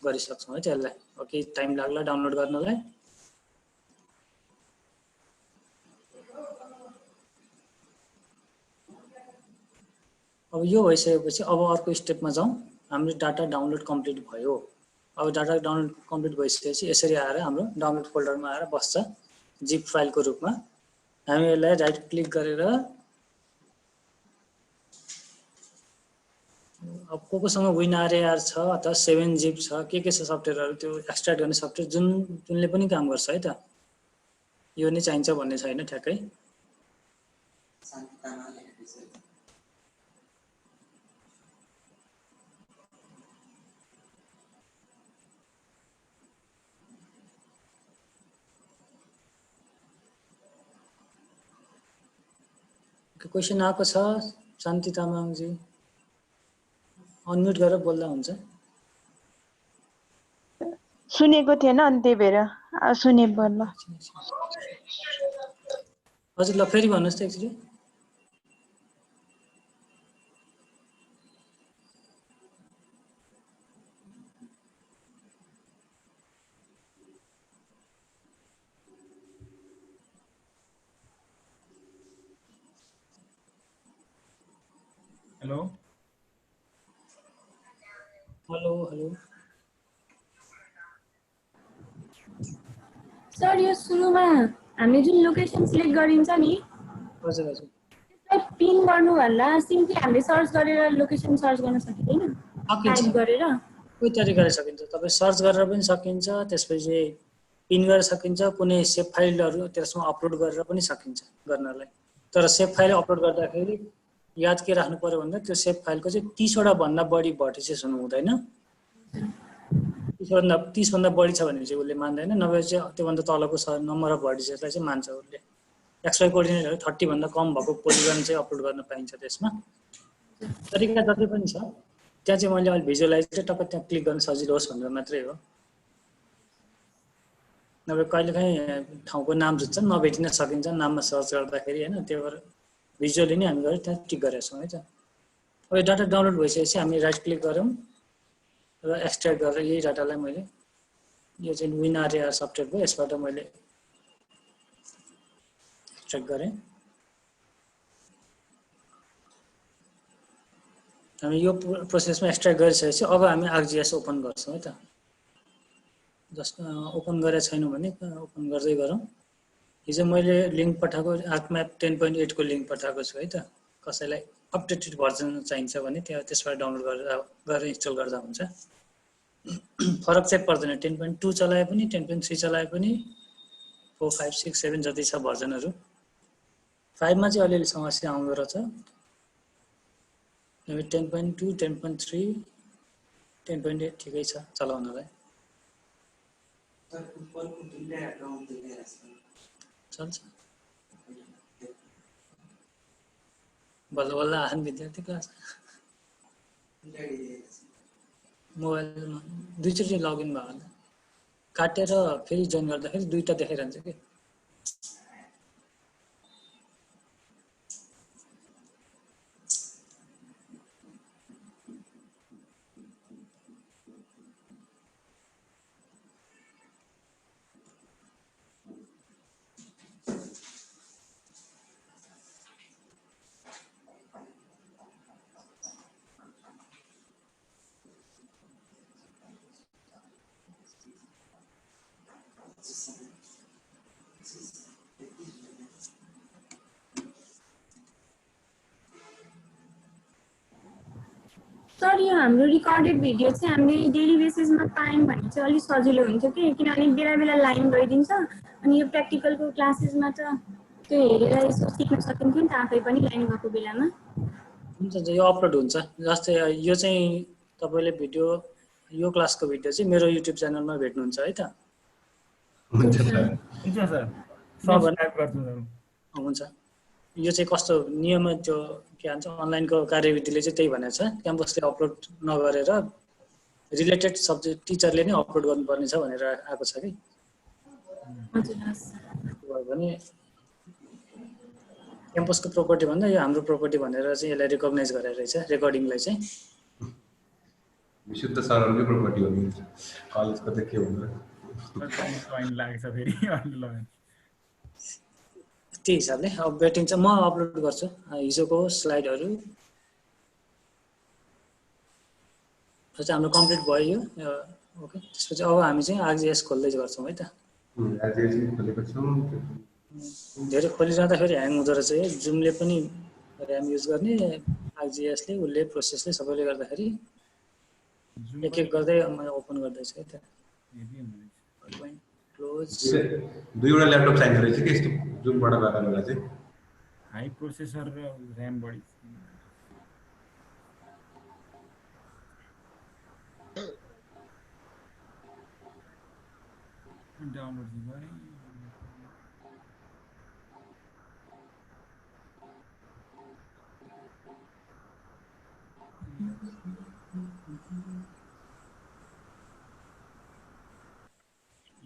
गरिसक्छौँ है त्यसलाई ओके टाइम लाग्ला डाउनलोड गर्नलाई अब यो भइसकेपछि अब अर्को स्टेपमा जाउँ हाम्रो डाटा डाउनलोड कम्प्लिट भयो अब डाटा डाउनलोड कम्प्लिट भइसकेपछि यसरी आएर हाम्रो डाउनलोड फोल्डरमा आएर बस्छ जिप फाइलको रूपमा हामी यसलाई राइट क्लिक गरेर अब कोसँग WinRAR छ अथवा 7zip छ के छ सफ्टवेयरहरू त्यो एक्सट्र्याक्ट गर्ने सफ्टवेयर जुनले पनि काम गर्छ है त यो नै चाहिन्छ भन्ने छैन ठ्याक्कै क्वेसन आएको छ शान्ति तामाङजी अनम्युट गरेर बोल्दा हुन्छ सुनेको थिएन अनि त्यही भएर सुने बोल्नु हजुर ल फेरि भन्नुहोस् त एकचोटि हेलो हेलो हेलो सर यो सुरुमा हामीले जुन लोकेसन सिलेक्ट गरिन्छ नि हजुर हजुर त्यसलाई पिन गर्नुभन्दा सिम्पली हामीले सर्च गरेर लोकेसन सर्च गर्न सकिँदैन सकिन्छ टाइप गरेर कोही तरिकाले सकिन्छ तपाईँ सर्च गरेर पनि सकिन्छ त्यसपछि पिन गरेर सकिन्छ कुनै सेभ फाइलहरू त्यसमा अपलोड गरेर पनि सकिन्छ गर्नलाई तर सेभ फाइल अपलोड गर्दाखेरि याद के राख्नु पर्यो भन्दा त्यो सेभ फाइलको चाहिँ 30 वटा भन्दा बढी भर्टिसेस हुनु हुँदैन 30 भन्दा बढी छ भने चाहिँ उसले मान्दैन नभए चाहिँ त्योभन्दा तलको नम्बर अफ भर्टिसेसलाई चाहिँ मान्छ उसले एक्सवाई कोअर्डिनेटहरू 30 भन्दा कम भएको पोलिगन चाहिँ अपलोड गर्न पाइन्छ त्यसमा तरिका जति पनि छ त्यहाँ चाहिँ मैले अहिले भिजुअलाइज चाहिँ टक्क त्यहाँ क्लिक गर्न सजिलो होस् भनेर मात्रै हो नभए कहिलेकाहीँ ठाउँको नाम जुत्छ नभेटिन सकिन्छ नाममा सर्च गर्दाखेरि होइन त्यो भएर भिजुअली नै हामी गरेर त्यहाँ टिक गरेका छौँ है त अब यो डाटा डाउनलोड भइसकेपछि हामी राइट क्लिक गरौँ र एक्सट्र्याक्ट गरेर यही डाटालाई मैले यो चाहिँ विनआरएआर सफ्टवेयर भयो यसबाट मैले एक्सट्र्याक्ट गरेँ हामी यो प्रोसेसमा एक्सट्र्याक्ट गरिसकेपछि अब हामी आर्कजिएस ओपन गर्छौँ है त जस्ट ओपन गरेको छैनौँ भने ओपन गर्दै गरौँ हिजो मैले लिङ्क पठाएको आर्कम्याप 10.8 को लिङ्क पठाएको छु है त कसैलाई अपडेटेड भर्जन चाहिन्छ भने त्यसबाट डाउनलोड गरेर इन्स्टल गर्दा हुन्छ फरक चाहिँ पर्दैन 10.2 चलाए पनि 10.3 चलाए पनि 4, 5, 6, 7 जति छ भर्जनहरू 5 मा चाहिँ अलिअलि समस्या आउँदो रहेछ 10.2, 10.3, 10.8 ठिकै छ चलाउनलाई चल्छ बल्ल बल्ल आहान विद्यार्थी क्लास मोबाइलमा दुईचोटि लगइन भयो भने काटेर फेरि जोइन गर्दाखेरि दुईटा देखाइरहन्छ कि सर यो हाम्रो रिकर्डेड भिडियो चाहिँ हामीले डेली बेसिसमा पायौँ भने चाहिँ अलिक सजिलो हुन्छ कि किनभने बेला बेला लाइन गइदिन्छ अनि यो प्र्याक्टिकलको क्लासेसमा त त्यो हेरेर यसो सिक्न सकिन्थ्यो नि त आफै पनि लाइन भएको बेलामा हुन्छ यो अपलोड हुन्छ जस्तै यो चाहिँ तपाईँले भिडियो यो क्लासको भिडियो चाहिँ मेरो युट्युब च्यानलमा भेट्नुहुन्छ है त हुन्छ सर हुन्छ सर सब्स्क्राइब गर्छु सर हुन्छ यो चाहिँ कस्तो नियम त्यो के भन्छ अनलाइनको कार्यविधिले चाहिँ त्यही भनेको छ क्याम्पसले अपलोड नगरेर रिलेटेड सब्जेक्ट टिचरले नै अपलोड गर्नुपर्ने छ भनेर आएको छ कि भयो भने क्याम्पसको प्रोपर्टी भन्दा यो हाम्रो प्रोपर्टी भनेर चाहिँ यसलाई रिकग्नाइज गरेर रहेछ रेकर्डिङलाई चाहिँ विशुद्ध सरहरुकै प्रोपर्टी हो नि कलेजको त के भन्नु लाइन लाग्छ फेरि अनि त्यही हिसाबले अब भेटिन्छ म अपलोड गर्छु हिजोको स्लाइडहरू हाम्रो कम्प्लिट भयो यो ओके त्यसपछि अब हामी चाहिँ आरजिएस खोल्दै गर्छौँ है त आरजिएस खोलेको छौँ धेरै खोलिरहँदाखेरि ह्याङ हुँदो रहेछ है जुमले पनि ऱ्याम युज गर्ने आरजिएसले उसले प्रोसेसले सबैले गर्दाखेरि एक एक गर्दै मैले ओपन गर्दैछु है त क्लोज दुईवटा ल्यापटप चाहिन्छ रहेछ कि यस्तो जुमबाट गएको बेला चाहिँ हाई प्रोसेसर र र्याम बढी डाउनलोड गरे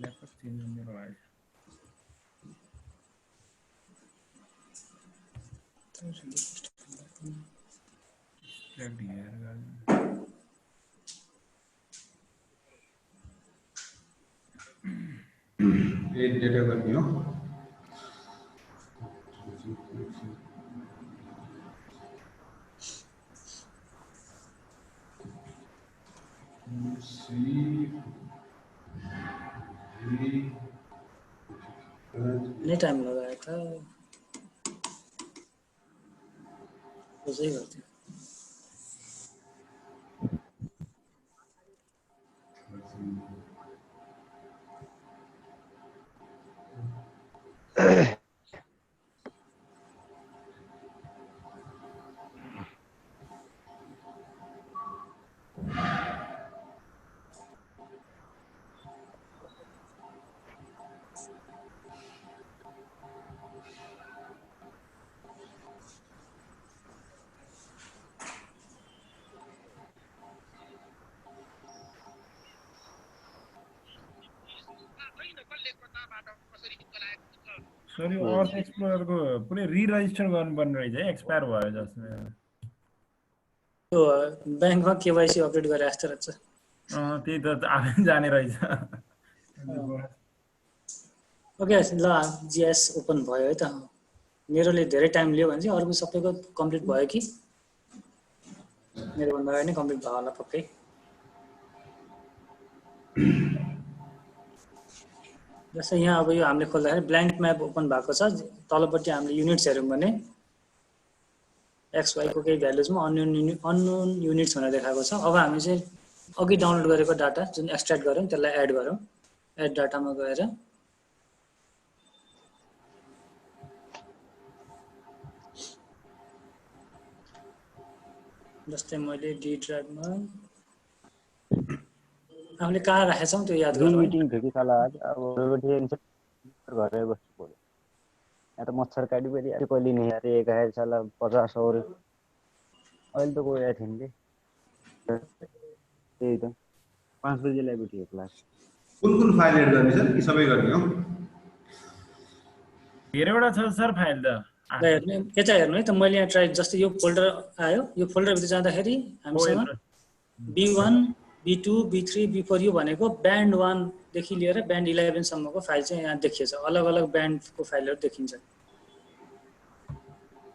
ल्यापटप चेन्ज मेरो आयो ए डेटा गर्ने हो नै टाइम लगायो त खोजै गर्थ्यो सर यो अर्थ एक्सप्लोररको पुरै रिरजिस्टर गर्नुपर्ने रहेछ है एक्सपायर भयो जस्तो त्यो ब्याङ्कमा केवाइसी अपडेट गरे जस्तो रहेछ त्यही त आफै जाने रहेछ ओके ल जिएस ओपन भयो है त मेरोले धेरै टाइम लियो भने चाहिँ अरूको सबैको कम्प्लिट भयो कि मेरो भन्दा नै कम्प्लिट भयो होला पक्कै जस्तै यहाँ अब यो हामीले खोल्दाखेरि ब्ल्याङ्क म्याप ओपन भएको छ तलपट्टि हामीले युनिट्स हेर्यौँ भने एक्स वाईको केही भ्यालुजमा अननोन युनिट्स भनेर देखाएको छ अब हामी चाहिँ अघि डाउनलोड गरेको डाटा जुन एक्सट्र्याक्ट गऱ्यौँ त्यसलाई एड गरौँ एड डाटामा गएर जस्तै मैले डी ड्राइभमा हामीले कहाँ राखेछौँ त्यो याद गरौँ मिटिङ थियो कि साला आज अब घरै बस्नु पर्यो यहाँ त मच्छर काटी पनि कहिले नि यार एक आएर साला 50 और अहिले त गएको थिएँ नि त्यही त 5 बजे ल्याएको थियो क्लास कुन फाइल एड गर्ने सर कि सबै गर्ने हो धेरैवटा छ सर फाइल त यता हेर्नु है त मैले यहाँ ट्राई जस्तै यो फोल्डर आयो यो फोल्डरभित्र जाँदाखेरि हामीसँग B1 B2 B3 B4 यो भनेको ब्यान्ड 1 देखि लिएर ब्यान्ड 11 सम्मको फाइल चाहिँ यहाँ देखिन्छ अलग अलग ब्यान्डको फाइलहरु देखिन्छ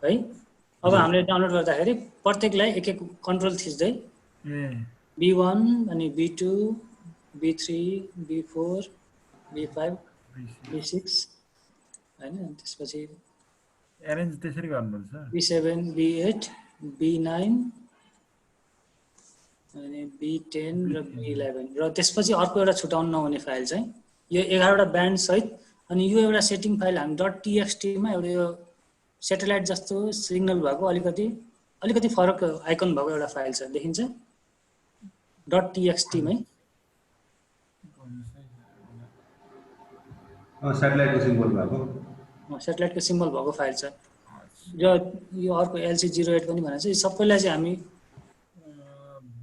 है अब हामीले डाउनलोड गर्दाखेरि प्रत्येकलाई एक एक कन्ट्रोल थिच्दै B1 अनि B2 B3 B4 B5 B6 हैन त्यसपछि एरेन्ज त्यसरी गर्नुपर्छ B7 B8 B9 अनि B10 र B11 र त्यसपछि अर्को एउटा छुटाउन नहुने फाइल चाहिँ यो 11 वटा ब्यान्ड सहित अनि यो एउटा सेटिङ फाइल हामी .txt मा एउटा यो स्याटेलाइट जस्तो सिग्नल भएको अलिकति फरक आइकन भएको एउटा फाइल छ देखिन्छ .txt मै स्याटेलाइटको सिम्बल भएको स्याटेलाइटको सिम्बल भएको फाइल छ र यो अर्को LC08 पनि भनेको छ सबैलाई चाहिँ हामी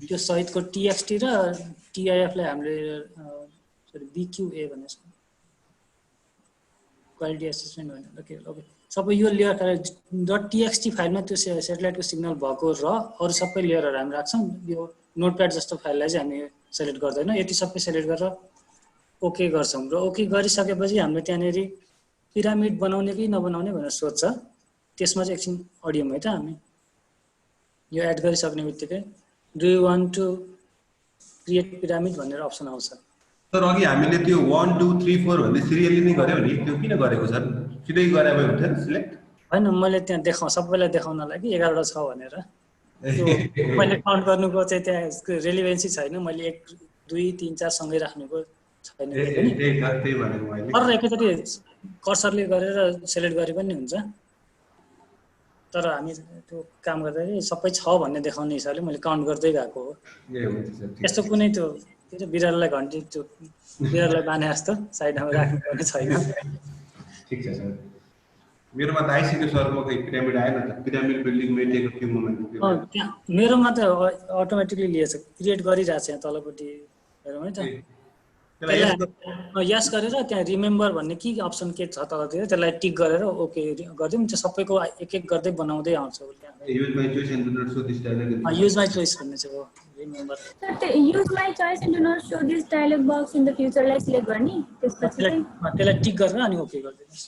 त्यो सहितको txt र tif लाई हामीले सरी bqa भनेछ क्वालिटी एसेसमेन्ट भनेर के ओके सबै यो लेयर .txt फाइलमा त्यो स्याटेलाइटको सिग्नल भएको र अरु सबै लेयरहरु हामी राख्छौं यो नोटप्याड जस्तो फाइललाई चाहिँ हामी सिलेक्ट गर्दैन यति सबै सिलेक्ट गरेर ओके गर्छौं र ओके गरिसकेपछि हामीले त्यहाँनेरि पिरामिड बनाउने कि नबनाउने भनेर सोध्छ त्यसमा चाहिँ एकछिन अडियम है त हामी यो एड गरिसक्ने बित्तिकै do you want to create pyramid भनेर अप्सन आउँछ सर अघि हामीले त्यो 1 2 3 4 भन्ने सिरियली नै गर्यो नि त्यो किन गरेको सर सिधै गरे भए हुन्थ्यो सिलेक्ट हैन मैले त्यहाँ सबैलाई देखाउनलाई कि 11 वटा छ भनेर त्यो मैले काउन्ट गर्नुको चाहिँ त्यहाँ रेलेभेन्सी छैन मैले 1 2 3 4 सँगै राख्नुको छैन त्यही भनेको मैले अरु एकैचोटी कर्सरले गरेर सिलेक्ट गरे पनि हुन्छ तर हामी त्यो काम गर्दाखेरि सबै छ भन्ने देखाउने हिसाबले मैले काउन्ट गर्दै गएको हो त्यस्तो कुनै त्यो बिरालोलाई घन्टी त्यो बिरालोलाई बाने जस्तो साइडमा राख्नुपर्ने छैन ठीक छ सर मेरोमा त आइसक्यो सर म कही पिरामिड आएन त पिरामिड बिल्डिङ मेटेको थियो मोमेन्ट मेरोमा त अटोमेटिकली लिएछ क्रिएट गरिरहेछ यहाँ तलपट्टि हेरौँ है त यस गरेर त्यहाँ रिमेम्बर भन्ने के अप्सन के छ तलतिर त्यसलाई टिक गरेर ओके गर्दियौ त्यो सबैको एक एक गर्दै बनाउँदै आउँछ use my choice and do not show this dialog use my choice भन्ने चाहिँ हो remember use my choice and do not show this dialog box in the फ्युचरलाई सिलेक्ट गर्ने त्यसपछि त्यसलाई टिक गरेर अनि ओके गर्दिनुस्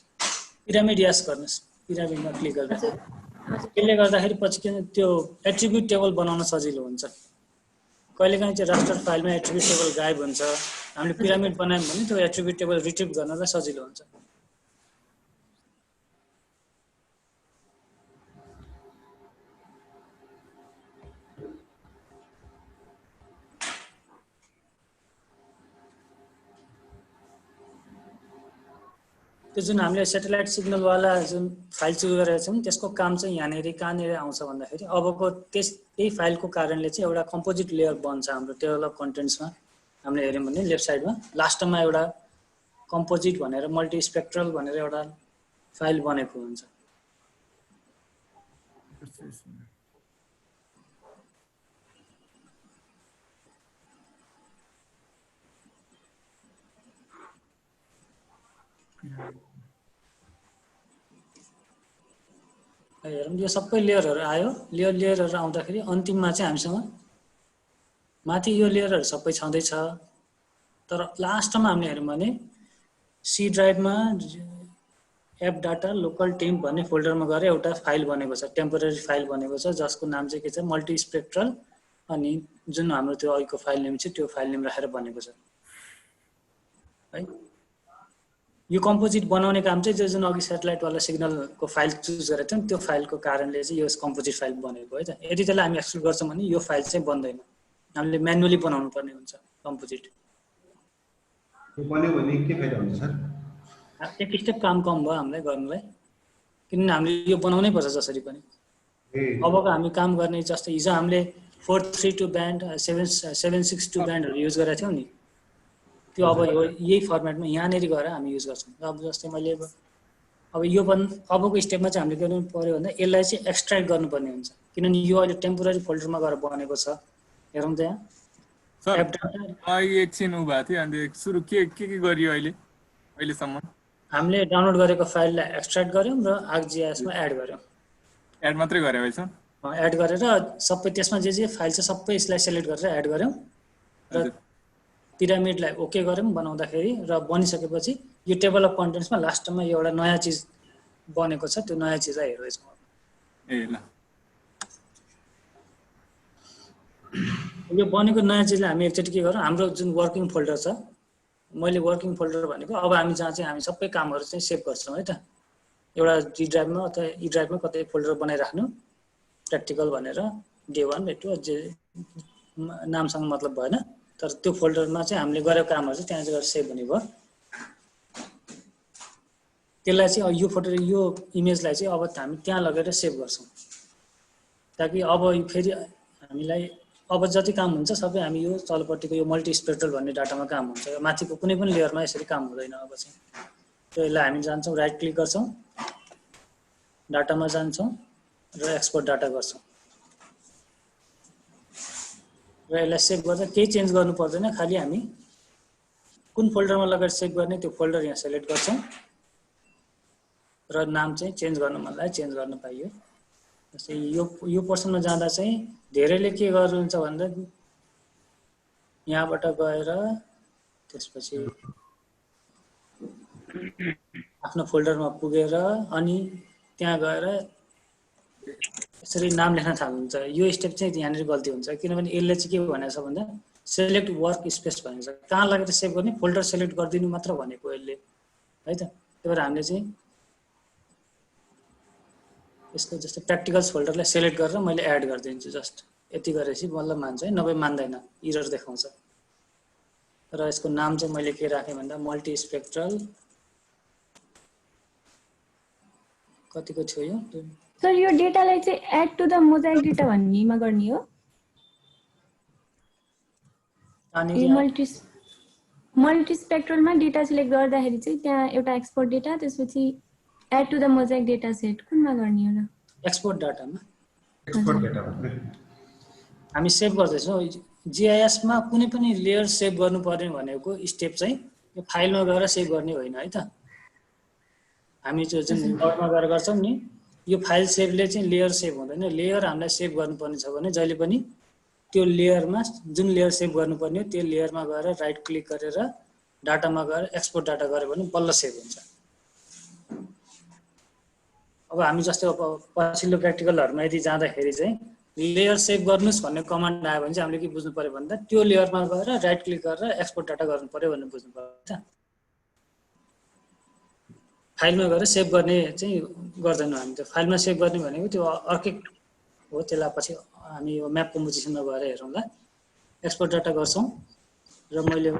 पिरामिड यस गर्नुस् पिरामिडमा क्लिक गर्दा त्यसले गर्दाखेरि पछि के त्यो एट्रिब्युट टेबल बनाउन सजिलो हुन्छ कहिलेकाहीँ चाहिँ रास्टर फाइलमा एट्रिब्युट टेबल गायब हुन्छ। हामीले पिरामिड बनायौँ भने त्यो एट्रिब्युट टेबल रिट्रिभ गर्नलाई सजिलो हुन्छ। त्यो जुन हामीले सेटेलाइट सिग्नलवाला जुन फाइल चुज गरेका छौँ त्यसको काम चाहिँ यहाँनिर कहाँनिर आउँछ भन्दाखेरि अबको त्यही फाइलको कारणले चाहिँ एउटा कम्पोजिट लेयर बन्छ हाम्रो टेबल अफ कन्टेन्ट्समा। हामीले हेऱ्यौँ भने लेफ्ट साइडमा लास्टमा एउटा कम्पोजिट भनेर मल्टी स्पेक्ट्रल भनेर एउटा फाइल बनेको हुन्छ। हेरौँ यो सबै लेयरहरू आयो। लेयरहरू आउँदाखेरि अन्तिममा चाहिँ हामीसँग माथि यो लेयरहरू सबै छँदैछ, तर लास्टमा हामीले हेऱ्यौँ भने सी ड्राइभमा एप डाटा लोकल टेम्प भन्ने फोल्डरमा गएर एउटा फाइल बनेको छ, टेम्पोरेरी फाइल बनेको छ जसको नाम चाहिँ के छ मल्टी स्पेक्ट्रल। अनि जुन हाम्रो त्यो अहिलेको फाइल नेम छ त्यो फाइल नेम राखेर बनेको छ है। यो कम्पोजिट बनाउने काम चाहिँ जुन अघि सेटेलाइटवाला सिग्नलको फाइल चुज गरेको थियौँ त्यो फाइलको कारणले चाहिँ यो कम्पोजिट फाइल बनेको है त। यदि त्यसलाई हामी एक्सक्लुड गर्छौँ भने यो फाइल चाहिँ बन्दैन, हामीले म्यानुअली बनाउनु पर्ने हुन्छ कम्पोजिट। यो बन्यो भने के फाइदा हुन्छ सर? एक स्टेप काम कम भयो हामीलाई गर्नलाई, किनभने हामीले यो बनाउनै पर्छ जसरी पनि। अबको हामी काम गर्ने जस्तै हिजो हामीले 432 ब्यान्ड 762 ब्यान्डहरू युज गरेका थियौँ नि, त्यो अब यही फर्मेटमा यहाँनिर गएर हामी युज गर्छौँ। अब जस्तै मैले अब यो अबको स्टेपमा चाहिँ हामीले के गर्नु पऱ्यो भन्दा यसलाई चाहिँ एक्सट्र्याक्ट गर्नुपर्ने हुन्छ, किनभने यो अहिले टेम्पोररी फोल्डरमा गएर बनेको छ। हेरौँ त यहाँ एकछिन उ भएको थियो अनि सुरु के गरियो अहिलेसम्म हामीले डाउनलोड गरेको फाइललाई एक्सट्र्याक्ट गऱ्यौँ र ArcGIS-मा एड गऱ्यौँ। एड मात्रै गरे है सर? एड गरेर सबै त्यसमा जे फाइल छ सबै यसलाई सेलेक्ट गरेर एड गऱ्यौँ र पिरामिडलाई ओके गऱ्यौँ बनाउँदाखेरि। र बनिसकेपछि यो टेबल अफ कन्टेन्ट्समा लास्टमा एउटा नयाँ चिज बनेको छ, त्यो नयाँ चिजलाई हेर्दैछौँ। ए ल यो बनेको नयाँ चिजलाई हामी एकचोटि के गरौँ, हाम्रो जुन वर्किङ फोल्डर छ, मैले वर्किङ फोल्डर भनेको अब हामी जहाँ चाहिँ हामी सबै कामहरू चाहिँ सेभ गर्छौँ है त। एउटा डी ड्राइभमा अथवा ई ड्राइभमा कतै फोल्डर बनाइराख्नु, प्र्याक्टिकल भनेर डे 1 डे 2 जे नामसँग मतलब भएन, तर त्यो फोल्डरमा चाहिँ हामीले गरेको कामहरू चाहिँ त्यहाँ गएर सेभ हुने भयो। त्यसलाई चाहिँ यो फोटो यो इमेजलाई चाहिँ अब हामी त्यहाँ लगेर सेभ गर्छौँ, ताकि अब फेरि हामीलाई अब जति काम हुन्छ सबै हामी यो तलपट्टिको यो मल्टी स्पेक्ट्रल भन्ने डाटामा काम हुन्छ। माथिको कुनै पनि लेयरमा यसरी काम हुँदैन। अब चाहिँ त्यसलाई हामी जान्छौँ, राइट क्लिक गर्छौँ, डाटामा जान्छौँ र एक्सपोर्ट डाटा गर्छौँ र यसलाई सेभ गर्दा केही चेन्ज गर्नु पर्दैन। खालि हामी कुन फोल्डरमा लगेर सेभ गर्ने त्यो फोल्डर यहाँ सेलेक्ट गर्छौँ र नाम चाहिँ चेन्ज गर्न मन लाग्यो चेन्ज गर्न पाइयो। जस्तै यो पोर्सनमा जाँदा चाहिँ धेरैले के गर्नुहुन्छ भन्दा यहाँबाट गएर त्यसपछि आफ्नो फोल्डरमा पुगेर अनि त्यहाँ गएर यसरी नाम लेख्न थाल्नुहुन्छ। यो स्टेप चाहिँ यहाँनिर गल्ती हुन्छ, किनभने यसले चाहिँ के भनेको छ भन्दा सेलेक्ट वर्क स्पेस भनेको छ। कहाँ लगेर सेभ गर्ने, फोल्डर सेलेक्ट गरिदिनु मात्र भनेको यसले है त। त्यही भएर हामीले चाहिँ यसको जस्तै प्र्याक्टिकल्स फोल्डरलाई सेलेक्ट गरेर मैले एड गरिदिन्छु। जस्ट यति गरेपछि बल्ल मान्छ है, नभए मान्दैन, इरर देखाउँछ। र यसको नाम चाहिँ मैले के राखेँ भन्दा मल्टी स्पेक्ट्रल कतिको थियो यो सर। यो डेटालाई चाहिँ add to the mosaic data भन्नेमा गर्ने हो? मल्टी स्पेक्ट्रलमा डेटा सिलेक्ट गर्दाखेरि चाहिँ त्यहाँ एउटा एक्सपोर्ट डेटा, त्यसपछि add to the mosaic data set कुनमा गर्ने हो र? एक्सपोर्ट डाटामा हामी सेभ गर्दैछौँ। जीआईएसमा कुनै पनि लेयर सेभ गर्नुपर्ने भनेको स्टेप चाहिँ यो फाइलमा गएर सेभ गर्ने होइन है त। हामी चाहिँ जुन लेयरमा गएर गर्छौँ नि, यो फाइल सेभले चाहिँ लेयर सेभ हुँदैन। लेयर हामीलाई सेभ गर्नुपर्ने छ भने जहिले पनि त्यो लेयरमा जुन लेयर सेभ गर्नुपर्ने हो त्यो लेयरमा गएर राइट क्लिक गरेर डाटामा गएर एक्सपोर्ट डाटा गऱ्यो भने बल्ल सेभ हुन्छ। अब हामी जस्तै अब पछिल्लो प्र्याक्टिकलहरूमा यदि जाँदाखेरि चाहिँ लेयर सेभ गर्नुस् भन्ने कमान्ड आयो भने चाहिँ हामीले के बुझ्नु पर्यो भन्दा त्यो लेयरमा गएर राइट क्लिक गरेर एक्सपोर्ट डाटा गर्नु पर्यो भन्ने बुझ्नु पर्यो। फाइलमा गएर सेभ गर्ने चाहिँ गर्दैनौँ हामी। त्यो फाइलमा सेभ गर्ने भनेको त्यो अर्कै हो। त्यसलाई पछि हामी यो म्याप कम्पोजिसनमा गएर हेरौँला। एक्सपोर्ट डाटा गर्छौँ र मैले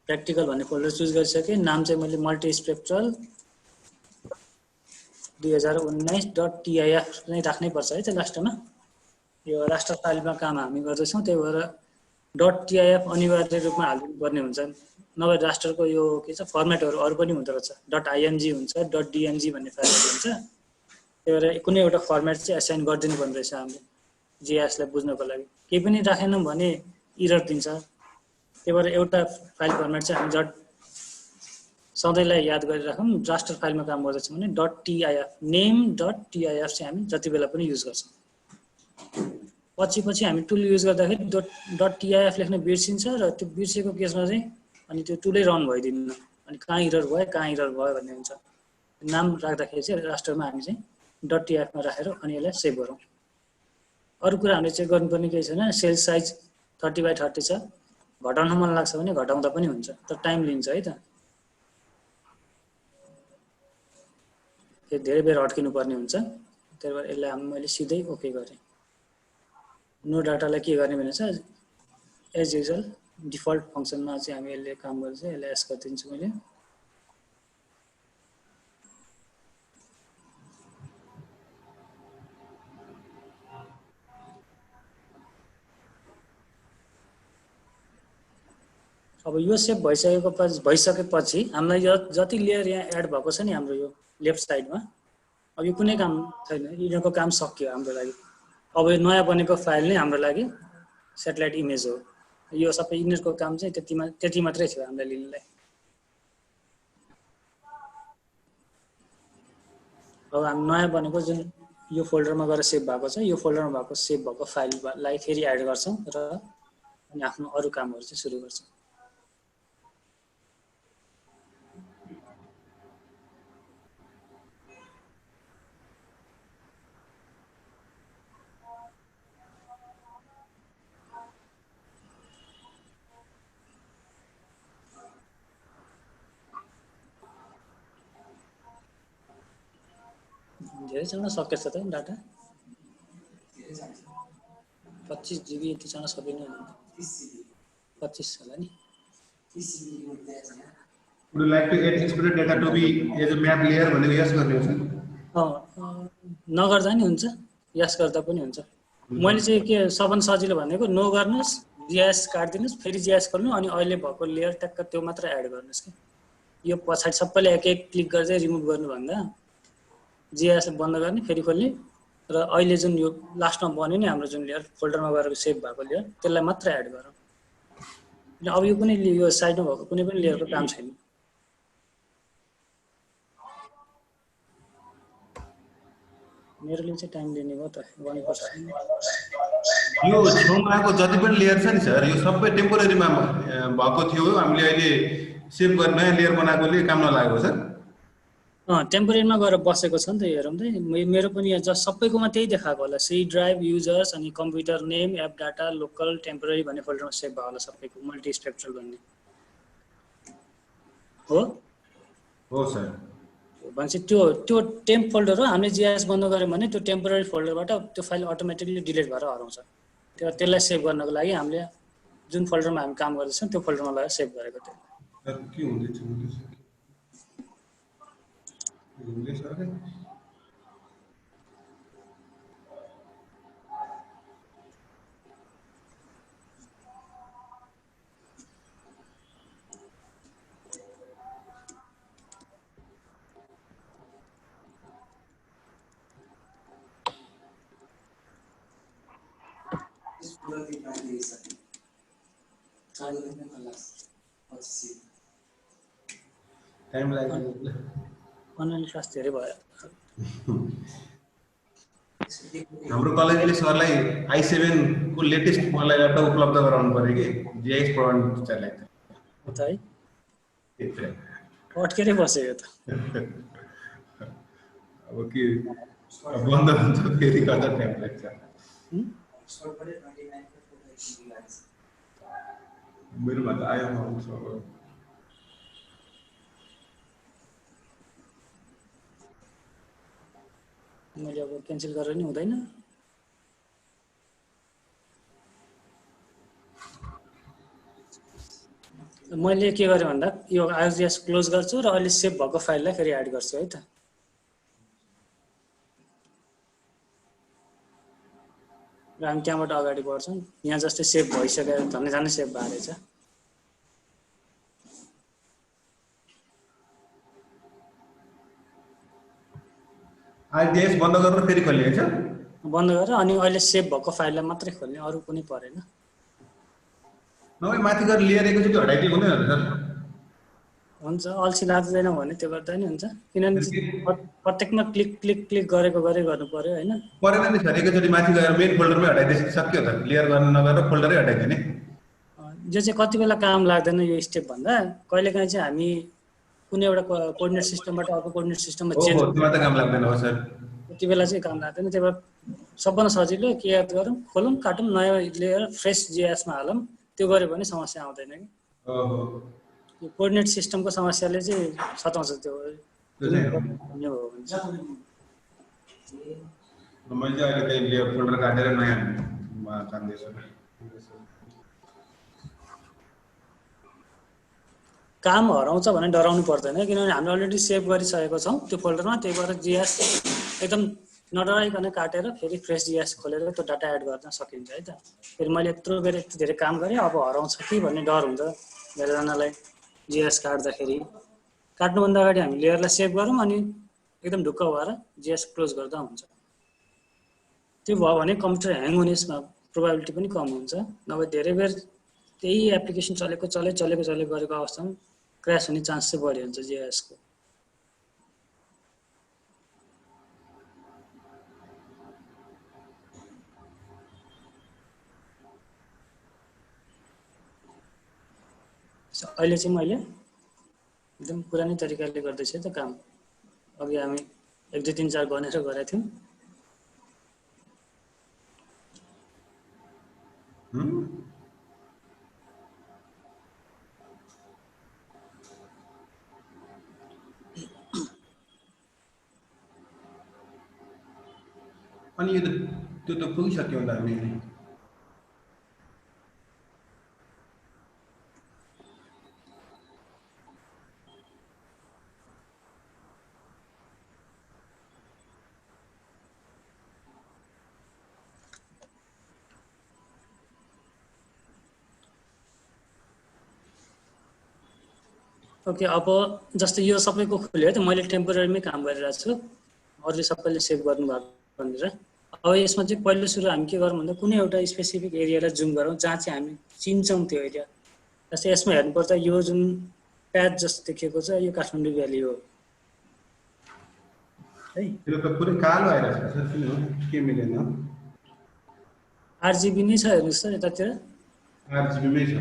प्र्याक्टिकल भन्ने फोल्डर चुज गरिसकेँ। नाम चाहिँ मैले मल्टिस्पेक्ट्रल 2019.tif नै राख्नै पर्छ है त्यो लास्टमा। यो राष्ट्र फाइलमा काम हामी गर्दैछौँ, त्यही भएर .tif अनिवार्य रूपमा हाल्नु पर्ने हुन्छ। नभए राष्ट्रको यो के छ फर्मेटहरू अरू पनि हुँदो रहेछ, .img हुन्छ, .dmg भन्ने फाइलहरू हुन्छ। त्यही भएर कुनै एउटा फर्मेट चाहिँ एसाइन गरिदिनु पर्ने रहेछ हामीले जीआईएसलाई बुझ्नको लागि। केही पनि राखेनौँ भने इरर दिन्छ। त्यही भएर एउटा फाइल फर्मेट चाहिँ हामी सधैँलाई याद गरिराखौँ। राष्ट्र फाइलमा काम गर्दैछौँ भने .tif name.tif चाहिँ हामी जति बेला पनि युज गर्छौँ। पछि हामी टुल युज गर्दाखेरि .tif लेख्न बिर्सिन्छ र त्यो बिर्सेको केसमा चाहिँ अनि त्यो टुलै रन भइदिन्न, अनि कहाँ इरर भयो भन्ने हुन्छ। नाम राख्दाखेरि चाहिँ राष्ट्रमा हामी चाहिँ .tif मा राखेर अनि यसलाई सेभ गरौँ। अरू कुरा हामीले चेक गर्नुपर्ने केही छैन। सेल साइज 30x30 छ, घटाउन मन लाग्छ भने घटाउँदा पनि हुन्छ, तर टाइम लिन्छ है त। धेरै बेर अड्किनु पर्ने हुन्छ। त्यही भएर यसलाई मैले सिधै ओके गरेँ। नो डाटालाई के गर्ने भने चाहिँ एज युजल डिफल्ट फङ्सनमा चाहिँ हामी यसले काम गर्छ। यसलाई एस गरिदिन्छु मैले। अब यो सेभ भइसकेपछि हामीलाई यो जति लेयर यहाँ एड भएको छ नि हाम्रो यो लेफ्ट साइडमा, अब यो कुनै काम छैन, यिनीहरूको काम सकियो हाम्रो लागि। अब यो नयाँ बनेको फाइल नै हाम्रो लागि सेटेलाइट इमेज हो। यो सबै यिनीहरूको काम चाहिँ त्यति मात्रै थियो हामीलाई लिनलाई। अब हामी नयाँ बनेको जुन यो फोल्डरमा गएर सेभ भएको छ, यो फोल्डरमा भएको सेभ भएको फाइललाई फेरि एड गर्छौँ र अनि आफ्नो अरू कामहरू चाहिँ सुरु गर्छौँ। धेरै चल्न सकेछ त डाटा। 25 GB यति चल्न सकिन, 25 होला नि। Would you like to add exported data to be as a map layer भनेको यस गर्ने हो सर? नगर्दा नि हुन्छ, यस गर्दा पनि हुन्छ। मैले चाहिँ के सबभन्दा सजिलो भनेको नो गर्नुस्, जीआईएस काट्दिनुस्, फेरि जीआईएस खोल्नु, अनि अहिले भएको लेयर ट्याक्क त्यो मात्र एड गर्नुस् कि। यो पछाडि सबैले एक क्लिक गर्दै रिमुभ गर्नु भन्दा जीआईएस बन्द गर्ने, फेरि खोल्ने र अहिले जुन यो लास्टमा बन्यो नि हाम्रो जुन लेयर फोल्डरमा गएर सेभ भएको लेयर, त्यसलाई मात्र एड गरौँ। अब यो कुनै यो साइडमा भएको कुनै पनि लेयरको काम छैन। मेरो लिए चाहिँ टाइम लिने भयो त 1%। यो छेउमा आएको जति पनि लेयर छ नि सर, यो सबै टेम्पोरेरीमा भएको थियो। हामीले अहिले सेभ गर्ने नयाँ लेयर बनाएकोले काम नलागेको सर। टेम्पोरेरीमा गएर बसेको छ नि त। हेरौँ त, मेरो पनि यहाँ सबैकोमा त्यही देखाएको होला। सी ड्राइभ युजर्स अनि computer name app data local temporary भन्ने फोल्डरमा सेभ भएको होला सबैको, मल्टिस्पेक्ट्रल भन्ने हो सर। भनेपछि त्यो टेम्प फोल्डर हो। हामीले जीआईएस बन्द गऱ्यौँ भने त्यो टेम्पोरेरी फोल्डरबाट त्यो फाइल अटोमेटिकली डिलिट भएर हराउँछ। त्यसलाई सेभ गर्नको लागि हामीले जुन फोल्डरमा हामी काम गर्दैछौँ त्यो फोल्डरमा लगेर सेभ गरेको थियो। के हुँदैछ टाइम लाग्यो। अनलाइन क्लास धेरै भयो। हाम्रो कलेजले सरलाई i7 को लेटेस्ट मलाई डाटा उपलब्ध गराउनु पर्यो कि जीआईएस पढाउनु टिचरलाई त है। अट्केरै बस्यो यो त। अब के बन्द हुन्छ फेरि गर्दा टेम्प्लेट छ मेरोमा त आयो मैले अब क्यान्सल गरेर नि हुँदैन मैले के गरेँ भन्दा यो आरजीएस क्लोज गर्छु र अहिले सेभ भएको फाइललाई फेरि एड गर्छु है त र हामी त्यहाँबाट अगाडि बढ्छौँ यहाँ जस्तै सेभ भइसक्यो झनै सेभ भएर रहेछ आरजीएस बन्द गरेर फेरि खोल्ने हैन बन्द गरेर अनि अहिले सेभ भएको फाइललाई मात्रै खोल्ने अरु कुनै परेन नभए माथि गएर लेयर एकैचोटि हटाइदिए हुँदैन सर हुन्छ अल्छी लाग्दैन भने त्यो गर्दा नि हुन्छ किनभने प्रत्येकमा क्लिक क्लिक क्लिक गरेको गरे गर्नु पर्यो हैन परेन नि सर एकैचोटि माथि गएर मेन फोल्डरमै हटाइदिए सक्यो त लेयर गर्न नगरेर फोल्डरै हटाइदिने जो चाहिँ कति बेला काम लाग्दैन यो स्टेप भन्दा कहिलेकाहीँ चाहिँ हामी कुनै एउटा कोअर्डिनेट सिस्टमबाट अर्को कोअर्डिनेट सिस्टममा चेन्ज त्यसमा त काम लाग्दैन हो सर त्यति बेला चाहिँ काम लाग्दैन त्यही भएर सबभन्दा सजिलो के याद गरौँ खोलौँ काटौँ नयाँ लेयर फ्रेस जीएसमा हालौँ त्यो गऱ्यो भने समस्या आउँदैन कि यो कोअर्डिनेट सिस्टमको समस्याले चाहिँ सताउँछ त्यो यो हुन्छ मैले चाहिँ अहिले त्यही लेयर फोल्डर काटेर नयाँ जान्दैछु काम हराउँछ भने डराउनु पर्दैन किनभने हामीले अलरेडी सेभ गरिसकेको छौँ त्यो फोल्डरमा त्यही भएर जीएस एकदम नडराइकन काटेर फेरि फ्रेस जीएस खोलेर त्यो डाटा एड गर्न सकिन्छ है त फेरि मैले यत्रो धेरै काम गरेँ अब हराउँछ कि भन्ने डर हुन्छ धेरैजनालाई जीएस काट्दाखेरि काट्नुभन्दा अगाडि हामी लेयरलाई सेभ गरौँ अनि एकदम ढुक्क भएर जीएस क्लोज गर्दा हुन्छ त्यो भयो भने कम्प्युटर ह्याङ हुने प्रोबाबिलिटी पनि कम हुन्छ नभए धेरै बेर त्यही एप्लिकेसन चलेको गरेको अवस्थामा क्र्यास हुने चान्स चाहिँ बढी हुन्छ जीएसको अहिले चाहिँ मैले एकदम पुरानै तरिकाले गर्दैछु त काम अघि हामी 1 2 3 4 गनेर गरेका थियौँ अनि यो त्यो त पुगिसक्यो होला हामी ओके अब जस्तै यो सबैको खोल्यो है त मैले टेम्पोररीमै काम गरिरहेको छु अरूले सबैले सेभ गर्नुभएको भनेर अब यसमा चाहिँ पहिलो सुरु हामी के गरौँ भन्दा कुनै एउटा स्पेसिफिक एरियालाई जुम गरौँ जहाँ चाहिँ हामी चिन्छौँ त्यो एरिया जस्तै यसमा हेर्नुपर्छ यो जुन प्याच जस्तो देखिएको छ यो काठमाडौँ भ्याली हो है यो त पुरै कालो आइरहेको छ किन हो के मिलेन आरजीबी नै छ हेर्नुस् त यतातिर आरजीबी मै छ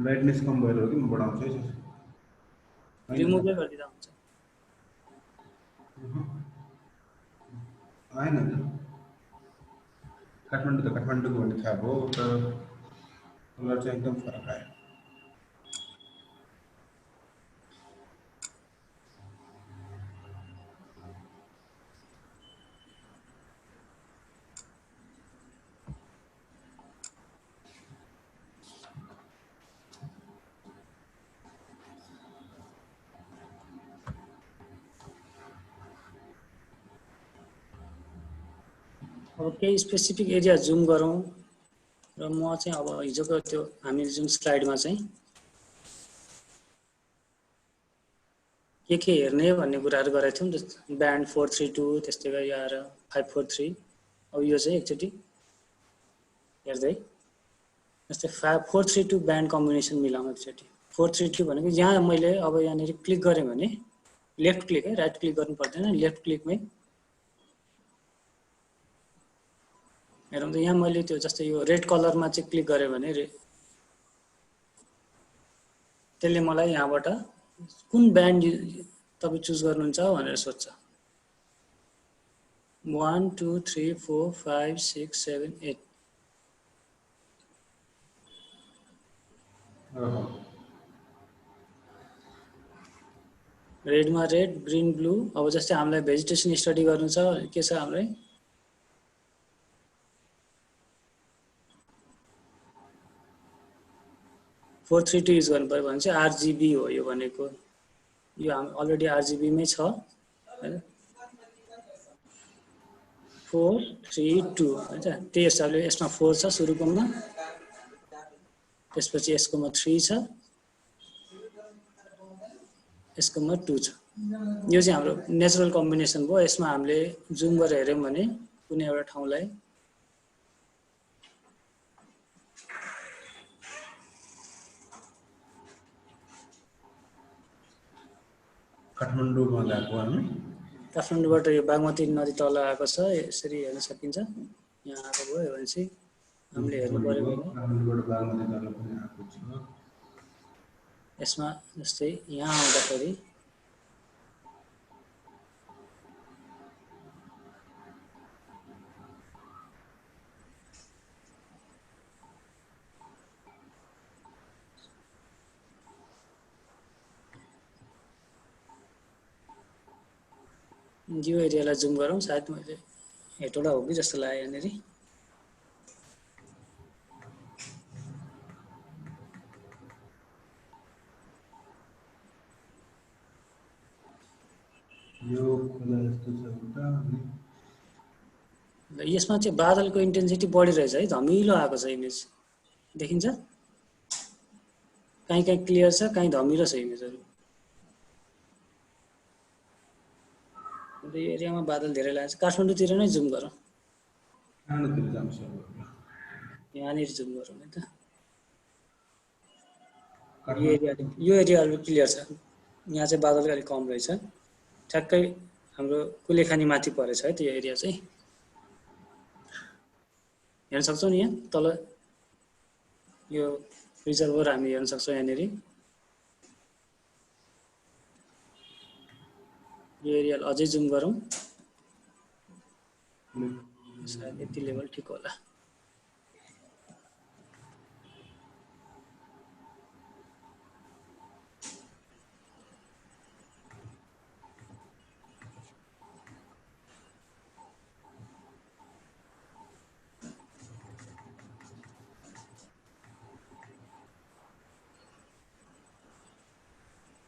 ब्राइटनेस कम भएर हो कि म बढाउँछु है रिमुभै गरिदिँदा हुन्छ आएन त काठमाडौँको भन्ने थाहा भयो तर कलर चाहिँ एकदम फरक आयो अब केही स्पेसिफिक एरिया जुम गरौँ र म चाहिँ अब हिजोको त्यो हामी जुन स्लाइडमा चाहिँ के हेर्ने भन्ने कुराहरू गरेको थियौँ जस्तो ब्यान्ड 432 त्यस्तै गरी आएर 543 अब यो चाहिँ एकचोटि हेर्दै जस्तै 432 ब्यान्ड कम्बिनेसन मिलाउँ एकचोटि 432 भनेको यहाँ मैले अब यहाँनिर क्लिक गरेँ भने लेफ्ट क्लिक है राइट क्लिक गर्नु पर्दैन लेफ्ट क्लिकमै हेरौँ त यहाँ मैले त्यो जस्तै यो रेड कलरमा चाहिँ क्लिक गरेँ भने त्यसले मलाई यहाँबाट कुन ब्यान्ड तपाईँ चुज गर्नुहुन्छ भनेर सोध्छ 1 2 3 4 5 6 7 8 रेडमा रेड ग्रीन ब्लू अब जस्तै हामीलाई भेजिटेसन स्टडी गर्नु छ के छ हामीलाई 432 युज गर्नु पर्यो भने चाहिँ RGB हो यो भनेको यो हामी अलरेडी RGB मै छ हैन 432 हैन त्यही हिसाबले यसमा 4 छ सुरुकोमा त्यसपछि यसकोमा 3 छ यसकोमा 2 छ यो चाहिँ हाम्रो नेचुरल कम्बिनेसन भयो यसमा हामीले जुम गरेर हेर्यौं भने कुनै एउटा ठाउँलाई काठमाडौँमा गएको हामी काठमाडौँबाट यो बागमती नदी तल आएको छ यसरी हेर्न सकिन्छ यहाँ आएको भयो भनेपछि हामीले हेर्नु पर्यो भने काठमाडौँबाट बागमती तल पनि आएको छ यसमा जस्तै यहाँ आउँदाखेरि यो एरियालाई जुम गरौँ सायद मैले हेटौडा हो कि जस्तो लाग्यो यहाँनेरि यो खोला जस्तो छ उता यसमा चाहिँ बादलको इन्टेन्सिटी बढिरहेछ है धमिलो आएको छ इमेज देखिन्छ कहीँ कहीँ क्लियर छ कहीँ धमिलो छ इमेजहरु यो एरियामा बादल धेरै लागेको छ काठमाडौँतिर नै जुम गरौँ काठमाडौँतिर जान्छ यहाँनिर जुम गरौँ है त यो एरिया अलि क्लियर छ यहाँ चाहिँ बादल अलि कम रहेछ ठ्याक्कै हाम्रो कुलेखानी माथि परेछ है त्यो एरिया चाहिँ हेर्न सक्छौं नि यहाँ तल यो रिजर्भर हामी हेर्न सक्छौं यहाँनेरि यो एरिया अझै जुम गरौँ सायद यति लेभल ठिक होला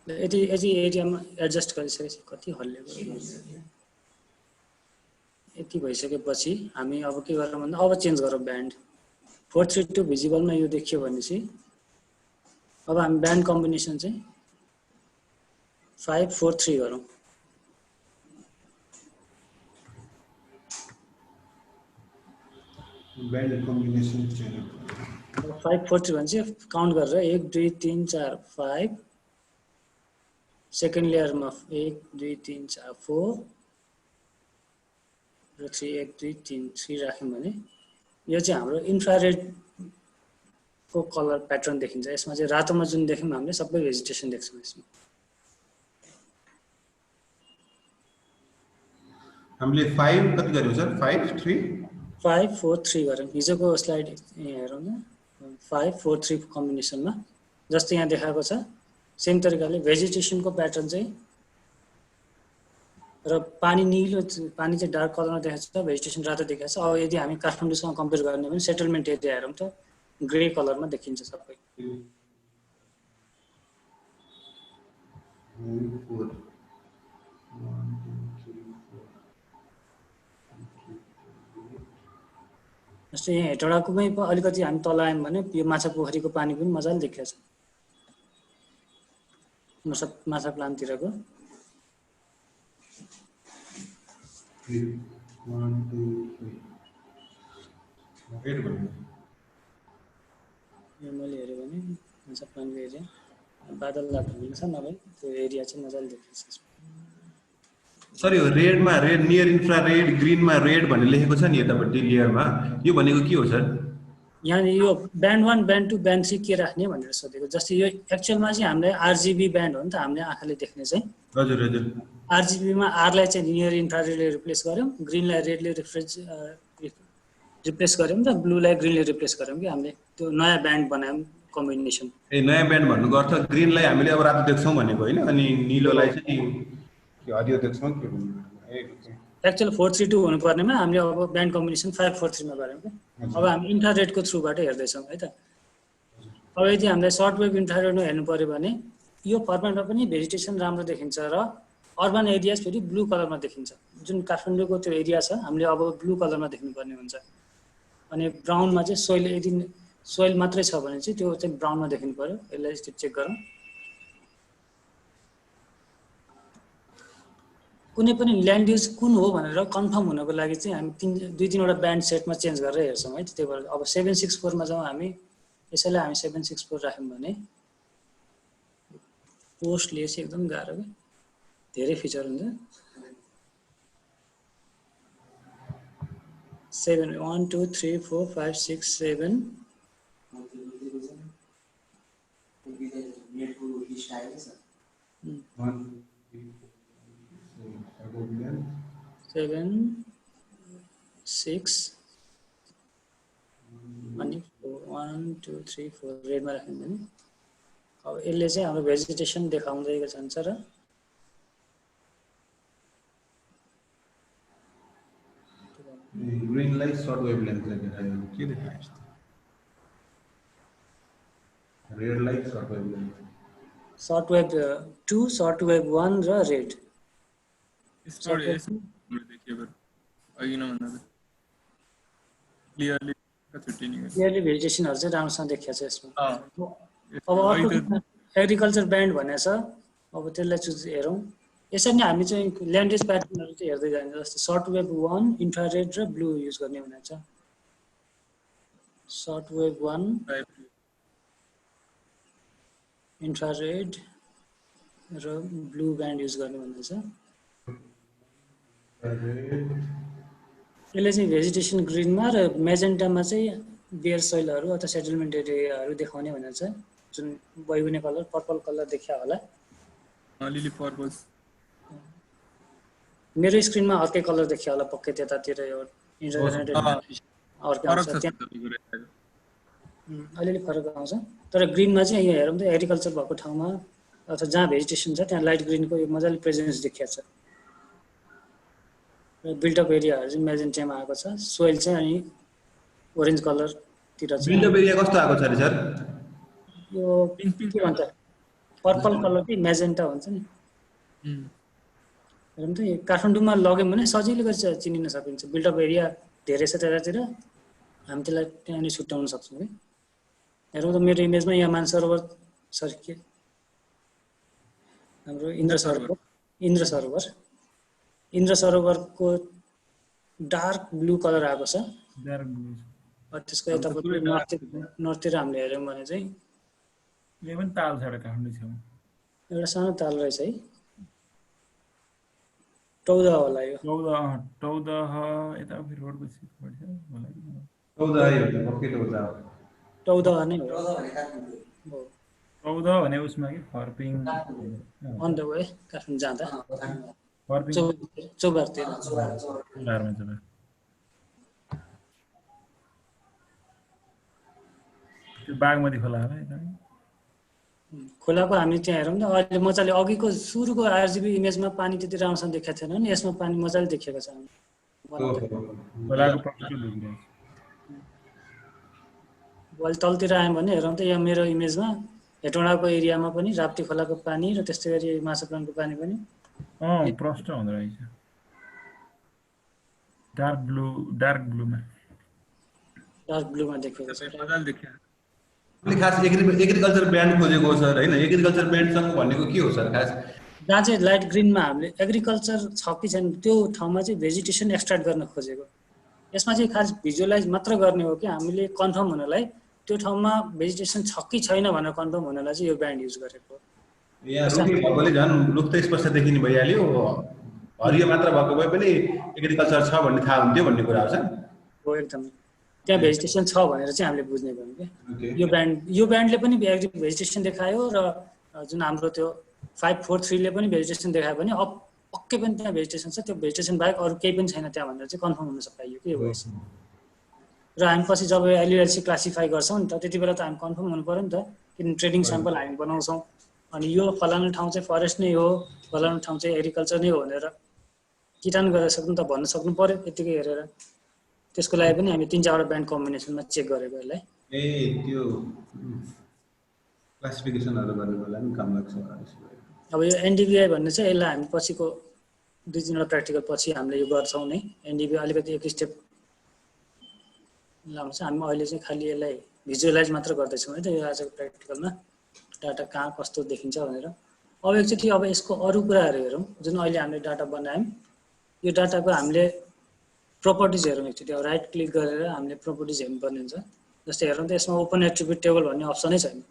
यति एरियामा एडजस्ट गरिसकेपछि कति हल्लेको यति भइसकेपछि हामी अब के गरौँ भन्दा अब चेन्ज गरौँ ब्यान्ड 432 भिजिबलमा यो देखियो भनेपछि अब हामी ब्यान्ड कम्बिनेसन चाहिँ 543 गरौँ ब्यान्ड कम्बिनेसन चाहिँ 543 भनेपछि काउन्ट गरेर 1 2 3 4 5 सेकेन्ड लेयरमा 1 2 3 4 4 र 3 1 2 3 3 राख्यौं भने यो चाहिँ हाम्रो इन्फ्रारेड को कलर प्याटर्न देखिन्छ यसमा चाहिँ रातोमा जुन देख्यौं हामीले सबै भेजिटेसन देख्छौं यसमा हामीले 5 कति गर्यौं सर 5 3 5 4 3 गर्यौं हिजोको स्लाइड हेरौँ न 5 4 3 कम्बिनेसनमा जस्तो यहाँ देखाएको छ सेम तरिकाले भेजिटेसन को प्याटर्न चाहिँ र पानी नीलो पानी चाहिँ डार्क कलरमा देखाएको छ भेजिटेसन रातो देखाएको छ अब यदि हामी काठमाडौँसँग कम्पेयर गर्ने भने सेटलमेन्ट एरिया हेरौँ त ग्रे कलरमा देखिन्छ सबै जस्तै यहाँ हेटौडाकोमै अलिकति हामी तल आयौँ भने यो माछा पोखरीको पानी पनि मजाले देखिएको छ माछा प्लान्टतिरको 1 2 3 यो मैले हेरेँ भने माछा प्लान्टको एरिया बादल लाग्दो हुन्छ नभए त्यो एरिया चाहिँ मजाले देखिन्छ सर यो रेडमा रेड नियर इन्फ्रारेड ग्रीनमा रेड भन्ने लेखेको छ नि यतापट्टि लेयरमा यो भनेको के हो सर यहाँ यो ब्यान्ड 1 ब्यान्ड 2 ब्यान्ड 3 के राख्ने भनेर सोधेको। जस्तै यो एक्चुअलमा चाहिँ हामीले आरजीबी ब्यान्ड हो नि त, हामीले आँखाले देख्ने चाहिँ। हजुर हजुर। आरजीबीमा आरलाई चाहिँ नियर इन्फ्रारेडले रिप्लेस गर्यौँ, ग्रिनलाई रेडले रिप्लेस गर्यौँ र ब्लूलाई ग्रिनले रिप्लेस गर्यौँ कि हामीले त्यो नयाँ ब्यान्ड बनायौँ कम्बिनेसन। ए नयाँ ब्यान्ड भन्नुको अर्थ ग्रिनलाई हामीले अब रातो देख्छौँ भनेको होइन, अनि निलोलाई चाहिँ हरियो देख्छौँ के भन्नु। एक्चुअल 432 हुनुपर्नेमा हामीले अब ब्यान्ड कम्बिनेसन 543 मा गऱ्यौँ कि। अब हामी इन्फ्रारेडको थ्रुबाट हेर्दैछौँ है त। अब यदि हामीलाई सर्ट वेभ इन्फ्रारेडमा हेर्नु पर्यो भने यो फर्मेटमा पनि भेजिटेसन राम्रो देखिन्छ र अर्बन एरियाज फेरि ब्लू कलरमा देखिन्छ। जुन काठमाडौँको त्यो एरिया छ हामीले अब ब्लू कलरमा देख्नुपर्ने हुन्छ। अनि ब्राउनमा चाहिँ सोइल, यदि सोइल मात्रै छ भने चाहिँ त्यो चाहिँ ब्राउनमा देख्नु पर्यो। यसलाई चेक गरौँ। कुनै पनि ल्यान्ड युज कुन हो भनेर कन्फर्म हुनको लागि चाहिँ हामी 2-3 वटा ब्यान्ड सेटमा चेन्ज गरेर हेर्छौँ है। त्यही भएर अब 764 मा जाउँ हामी। यसैलाई हामी 764 राख्यौँ भने पोस्टले चाहिँ एकदम गाह्रो के, धेरै फिचर हुन्छ। 7 1 2 3 4 5 6 7 7 6 अनि 1 2 3 4 रेडमा राख्यौँ भने अब यसले चाहिँ हाम्रो भेजिटेसन देखाउँदै जान्छ र ग्रिनलाई सर्ट वेभलेन्थले देखायो के देखायो? रेडलाई short wavelength, short wave 2, short wave 1 र रेड। क्लियरली भेजिटेसनहरु चाहिँ राम्रोसँग देखिएको छ यसमा। अब अर्को एग्रिकल्चर ब्यान्ड भनेको छ। अब त्यसलाई चुज हेरौँ। यसरी नै हामी चाहिँ ल्यान्डेज प्याटर्नहरु चाहिँ हेर्दै जान्छ। जस्तै सर्ट वेभ 1 इन्फ्रारेड र ब्लू युज गर्ने भनेको छ। सर्ट वेभ 1 इन्फ्रारेड र ब्लू ब्यान्ड युज गर्ने भनेको छ। यसले चाहिँ भेजिटेसन ग्रिनमा र मेजेन्टामा चाहिँ बेयर सोइलहरु अथवा सेटलमेन्ट एरियाहरु देखाउने भनेको छ। जुन बैगुने कलर पर्पल कलर देखिया होला। Lily purple. मेरो स्क्रिनमा अर्कै कलर देखिया होला पक्कै त्यतातिर यो इन्टरनेट अर्कै आउँछ त्यहाँ। अलिअलि फरक आउँछ। तर ग्रिनमा चाहिँ यहाँ हेरौँ त एग्रिकल्चर भएको ठाउँमा अथवा जहाँ भेजिटेसन छ त्यहाँ लाइट ग्रिनको यो मजाले प्रेजेन्स देखिया छ। बिल्डअप एरियाहरु चाहिँ मेजेन्टामा आएको छ। सोइल चाहिँ अनि ओरेन्ज कलरतिर छ। बिल्डअप एरिया कस्तो आएको छ रे सर? यो पिङ्क के भन्छ पर्पल कलर कि मेजेन्टा भन्छ नि। हेरौँ त काठमाडौँमा लग्यौँ भने सजिलो गरी चिनिन सकिन्छ। बिल्डअप एरिया धेरै छ त्यतातिर, हामी त्यसलाई त्यहाँनिर छुट्याउन सक्छौँ कि। हेरौँ त मेरो इमेजमा यहाँ मानसरोवर सरी के हाम्रो इन्द्र सरोवरको डार्क ब्लू कलर आएको छ। त्यसको यतापट्टि नर्थतिर हामीले हेऱ्यौँ भने चाहिँ यो पनि ताल छ काठमाडौँ छेउमा एउटा सानो ताल रहेछ है। टौदा होला यो। टौदा यता फेरि रोडको सिटबाट छ होला कि। टौदा आयो त पक्कै टौदा हो। टौदा नै हो। टौदा भने उसमा कि Pharping on the way Kathmandu जाँदा फर्पिङ चौबारतिर बागमती खोला होला यता खोलाको हामी त्यहाँ हेरौँ न। अहिले मजाले अघिको सुरुको आरजीबी इमेजमा पानी त्यति राम्रोसँग देखाएको थिएन नि, यसमा पानी मजाले देखिएको छ। अहिले तलतिर आयौँ भने हेरौँ त यहाँ मेरो इमेजमा हेटौँडाको एरियामा पनि राप्ती खोलाको पानी र त्यस्तै गरी माछाप्रानको पानी पनि प्रष्ट हुँदो रहेछ। डार्क ब्लूमा देखेको छ। खास एग्रिकल्चर ब्यान्ड खोजेको सर हैन? एग्रिकल्चर ब्यान्डसँग भनेको के हो सर खास? जहाँ चाहिँ लाइट ग्रिनमा हामीले एग्रिकल्चर छ कि छैन त्यो ठाउँमा चाहिँ भेजिटेसन एक्सट्र्याक्ट गर्न खोजेको। यसमा चाहिँ खास भिजुअलाइज मात्र गर्ने हो कि हामीले कन्फर्म हुनलाई त्यो ठाउँमा भेजिटेसन छ कि छैन भनेर कन्फर्म हुनलाई चाहिँ यो ब्यान्ड युज गरेको। यहाँ रुखै भएकोले झन् रुख त स्पष्ट देखिने भइहाल्यो। हरियो मात्र भएको भए पनि एग्रिकल्चर छ भन्ने थाहा हुन्थ्यो भन्ने कुरा हो सर? हो एकदमै। त्यहाँ भेजिटेसन छ भनेर चाहिँ हामीले बुझ्ने भयौँ क्या। यो ब्यान्डले पनि भेजिटेसन देखायो र जुन हाम्रो त्यो 543 ले पनि भेजिटेसन देखायो भने पक्कै पनि त्यहाँ भेजिटेसन छ, त्यो भेजिटेसन बाहेक अरू केही पनि छैन त्यहाँ भनेर चाहिँ कन्फर्म हुन पाइयो कि यो भएछ। र हामी पछि जब एलयुएलसी क्लासिफाई गर्छौँ नि त त्यति बेला त हामी कन्फर्म हुनु पऱ्यो नि त, किन ट्रेडिङ स्याम्पल हामी बनाउँछौँ अनि यो फलानु ठाउँ चाहिँ फरेस्ट नै हो, फलानु ठाउँ चाहिँ एग्रिकल्चर नै हो भनेर किटान गरेर सक्नु त भन्न सक्नु पऱ्यो यतिकै हेरेर। त्यसको लागि पनि हामी 3-4 ब्यान्ड कम्बिनेसनमा चेक गरेको यसलाई। त्यो क्लासिफिकेसनहरु गरेको बेला पनि काम लाग्छ। अब यो एनडीबीआई भन्ने चाहिँ यसलाई हामी पछिको 2-3 वटा प्र्याक्टिकल पछि हामीले यो गर्छौँ नै। एनडीबीआई अलिकति एक स्टेप लाउँछ। हामी अहिले चाहिँ खालि यसलाई भिजुअलाइज मात्र गर्दैछौँ है त यो आजको प्र्याक्टिकलमा, डाटा कहाँ कस्तो देखिन्छ भनेर। अब एकचोटि अब यसको अरू कुराहरू हेरौँ। जुन अहिले हामीले डाटा बनायौँ यो डाटाको हामीले प्रोपर्टिज हेरौँ एकचोटि। अब राइट क्लिक गरेर हामीले प्रोपर्टिज हेर्नुपर्ने हुन्छ। जस्तै हेरौँ त यसमा ओपन एट्रिब्युट टेबल भन्ने अप्सनै छैन।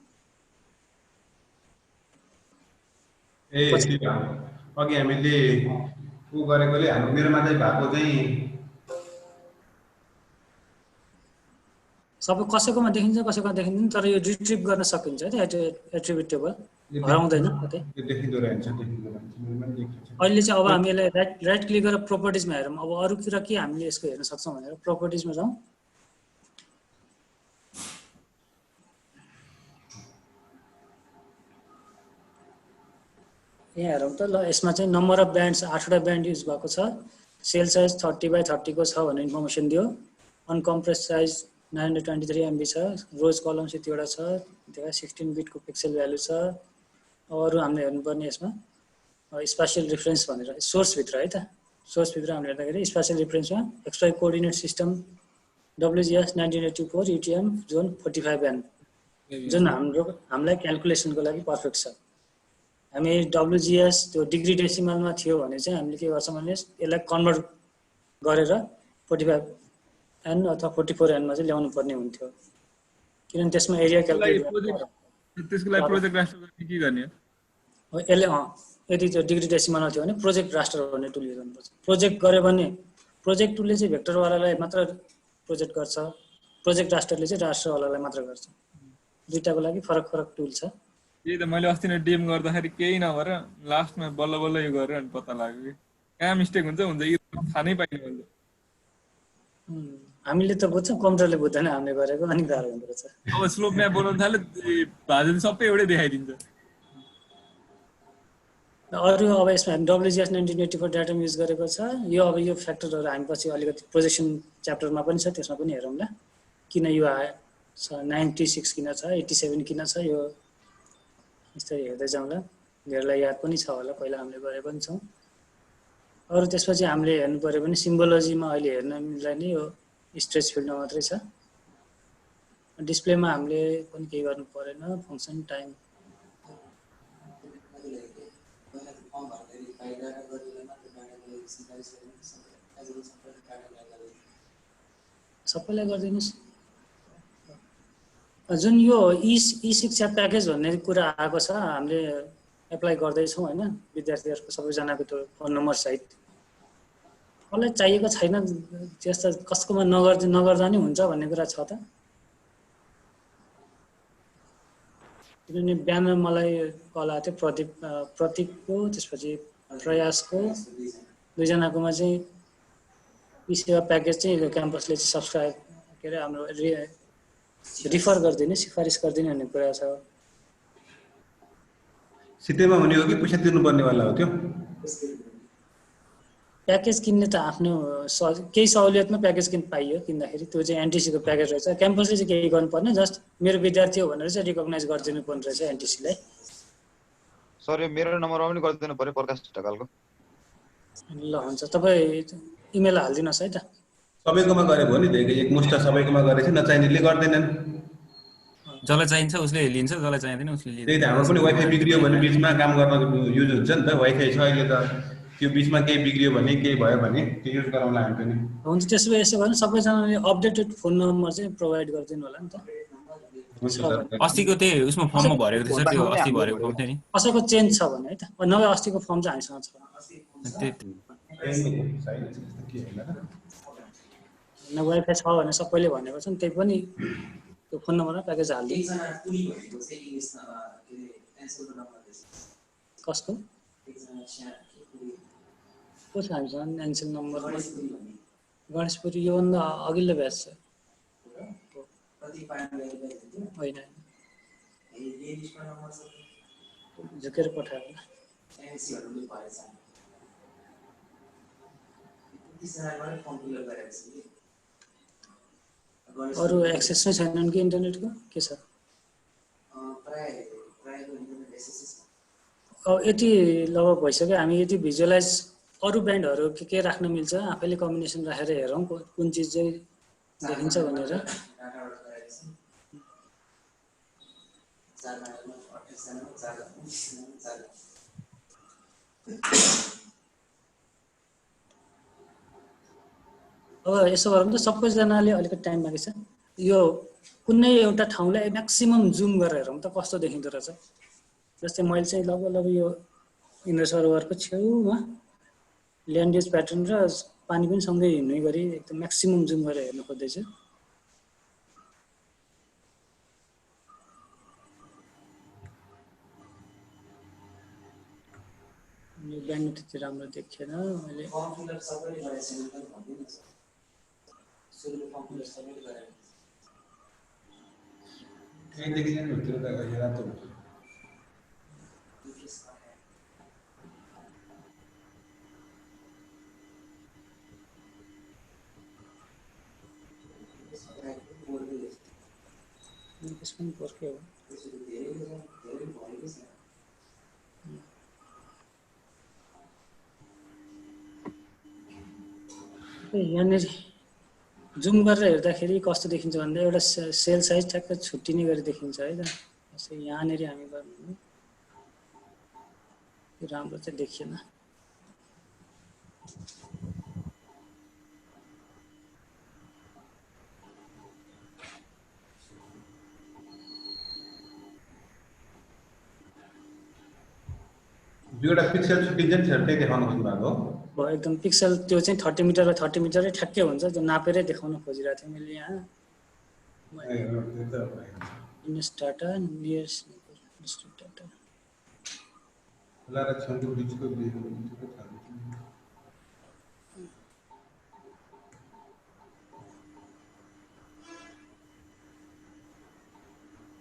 अघि हामीले उ गरेकोले हाम्रो मेरोमा चाहिँ भएको चाहिँ सबै कसैकोमा देखिन्छ कसैकोमा देखिँदैन, तर यो रिट्रिभ गर्न सकिन्छ है त एट्रिब्युट टेबल, हराउँदैन कतै। देखिँदो रहेछ। अहिले चाहिँ अब हामी यसलाई राइट क्लिक गरेर प्रोपर्टिजमा हेरौँ। अब अरू कुरा के हामीले यसको हेर्न सक्छौँ भनेर प्रोपर्टिजमा जाउँ। यहाँ हेरौँ त ल, यसमा चाहिँ नम्बर अफ ब्यान्ड्स 8वटा ब्यान्ड युज भएको छ। सेल साइज 30/30 को छ भनेर इन्फर्मेसन दियो। अनकम्प्रेस साइज 923 MB छ। रोज कलम्स यतिवटा छ, त्यहाँ 16 बिटको पिक्सल भ्यालु छ। अरू हामीले हेर्नुपर्ने यसमा स्पेशल रिफरेन्स भनेर सोर्सभित्र है त, सोर्सभित्र हामीले हेर्दाखेरि स्पेशल रिफरेन्समा XY coordinate system WGS 1984 UTM zone 45 band जुन हामीलाई क्यालकुलेसनको लागि पर्फेक्ट छ। हामी WGS त्यो डिग्री डेसिमलमा थियो भने चाहिँ हामीले के गर्छौँ भने यसलाई कन्भर्ट गरेर 45N अथवा 44N मा चाहिँ ल्याउनु पर्ने हुन्थ्यो, किनभने त्यसमा एरिया क्यालकुलेट त्यसको लागि प्रोजेक्ट रास्टर गर्ने के गर्ने हो। यसले यदि त्यो डिग्री डेसिमलमा थियो भने प्रोजेक्ट रास्टर भन्ने टुल युज गर्नुपर्छ। प्रोजेक्ट गर्यो भने प्रोजेक्ट टुलले चाहिँ भेक्टरवालालाई मात्र प्रोजेक्ट गर्छ, प्रोजेक्ट रास्टरले चाहिँ रास्टरवालालाई मात्र गर्छ। दुईटाको लागि फरक फरक टुल छ। त्यही त मैले अस्ति नै डिएम गर्दाखेरि केही नभएर लास्टमा बल्ल बल्ल यो गरेर अनि पत्ता लाग्यो कि कहाँ मिस्टेक हुन्छ यो थाहा नै पाइने मैले। हामीले त बुझ्छौँ, कम्प्युटरले बुझ्दैन हामीले गरेको, अनि गाह्रो हुँदो रहेछ। अब स्लोप म्याप बनाउनु थाल्यो भाजन सबै एउटै देखाइदिन्छ। अरू अब यसमा WGS 1984 डाटा युज गरेको छ। यो अब यो फ्याक्टरहरू हामी पछि अलिकति प्रोजेक्सन च्याप्टरमा पनि छ, त्यसमा पनि हेरौँला किन यो आयो। 96 किन छ, 87 किन छ, यो यस्तै हेर्दै जाउँला। धेरैलाई याद पनि छ होला, पहिला हामीले गरेको पनि छौँ। अरू त्यसपछि हामीले हेर्नु पऱ्यो भने सिम्बोलोजीमा अहिले हेर्न मिल्दैन, यो स्ट्रेच फिल्डमा मात्रै छ। डिस्प्लेमा हामीले पनि केही गर्नु परेन, फङ्सन टाइम सबैलाई गरिदिनुहोस्। जुन यो ई शिक्षा प्याकेज भन्ने कुरा आएको छ, हामीले एप्लाई गर्दैछौँ होइन, विद्यार्थीहरूको सबैजनाको त्यो फोन नम्बर सहित। कसलाई चाहिएको छैन त्यस्तो, कसकोमा नगर्दा नि हुन्छ भन्ने कुरा छ त। किनभने बिहान मलाई कल आएको थियो प्रतीकको, त्यसपछि प्रयासको, दुईजनाकोमा चाहिँ ई सेवा प्याकेज चाहिँ क्याम्पसले चाहिँ सब्सक्राइब के अरे हाम्रो रिफर गरिदिने, सिफारिस गरिदिने भन्ने कुरा छ। सिधैमा हुने हो कि पैसा तिर्नुपर्नेवाला हो त्यो? प्याकेज किन्ने त आफ्नो केही सहुलियतमा प्याकेज पाइयो किन्दाखेरि, त्यो चाहिँ एनटिसीको प्याकेज रहेछ। क्याम्पसले चाहिँ केही गर्नुपर्ने, जस्ट मेरो विद्यार्थी हो भनेर चाहिँ रिकगनाइज गरिदिनु पर्ने रहेछ एनटिसीलाई। सर यो मेरो नम्बरमा पनि गरिदिनु पर्यो, प्रकाश ढकालको। ल हुन्छ, तपाईँ इमेल हालिदिनुहोस् है त। सबैकोमा गरेको हो नि, एकमुष्ट सबैकोमा गरेपछि नचाहिनेले गर्दैनन्। जसलाई चाहिन्छ उसले लिन्छ, जसलाई चाहिँदैन उसले लिन्छ। त्यही त, हाम्रो पनि वाइफाई बिग्रियो भने बिचमा काम गर्न युज हुन्छ नि त। वाइफाई छ अहिले त, त्यो बिचमा केही बिग्रियो भने केही भयो भने त्यो युज गराउँला हामी पनि। हुन्छ, त्यसो भए यसो भने सबैजनाले अपडेटेड फोन नम्बर चाहिँ प्रोभाइड गरिदिनु होला नि त। अस्तिको त्यही उसमा फर्ममा भरेको थियो सर, त्यो अस्ति भरेको फर्म थियो नि। कसैको चेन्ज छ भने है त, नभए अस्तिको फर्म चाहिँ हामीसँग छ। वाइफाई छ भने सबैले भनेको छन्, त्यही पनि त्यो फोन नम्बरमा प्याकेज हालिदिन्छ। कसको को छ हामीसँग एनसेल नम्बर? गणेशपुरी योभन्दा अघिल्लो ब्याच छ होइन, झुकेर पठाएको। अरू एक्सेस नै छैनन् कि इन्टरनेटको? के छ? अब यति लगभग भइसक्यो। हामी यदि भिजुअलाइज अरू ब्यान्डहरू के राख्न मिल्छ आफैले कम्बिनेसन राखेर हेरौँ कुन चिज चाहिँ देखिन्छ भनेर। अब यसो गरौँ त, सबैजनाले अलिकति टाइम मागेछ, यो कुनै एउटा ठाउँलाई म्याक्सिमम जुम गरेर हेरौँ त कस्तो देखिँदो रहेछ। जस्तै मैले चाहिँ लगभग यो इन्द्र सरोवरको छेउमा ल्यान्डेज प्याटर्न र पानी पनि सँगै हिँड्ने गरी एकदम म्याक्सिमम जुम गरेर हेर्न खोज्दैछु। यो ब्यान्ड त्यति राम्रो देखिएन मैले। त्यसमा पर्के हो यहाँनिर जुम गरेर हेर्दाखेरि कस्तो देखिन्छ भन्दा एउटा सेल साइज ठ्याक्क छुट्टिने गरी देखिन्छ है त। जस्तै यहाँनिर हामी गर्नु राम्रो चाहिँ देखिएन। दुईवटा पिक्सल छुट्टिन्छ नि सर, त्यही देखाउन खोज्नु भएको हो? एकदम पिक्सल त्यो चाहिँ 30 मिटर र 30 मिटरै ठ्याक्कै हुन्छ, त्यो नापेरै देखाउन खोजिरहेको थिएँ मैले यहाँ। Image data near district data लारा छन्को बिचको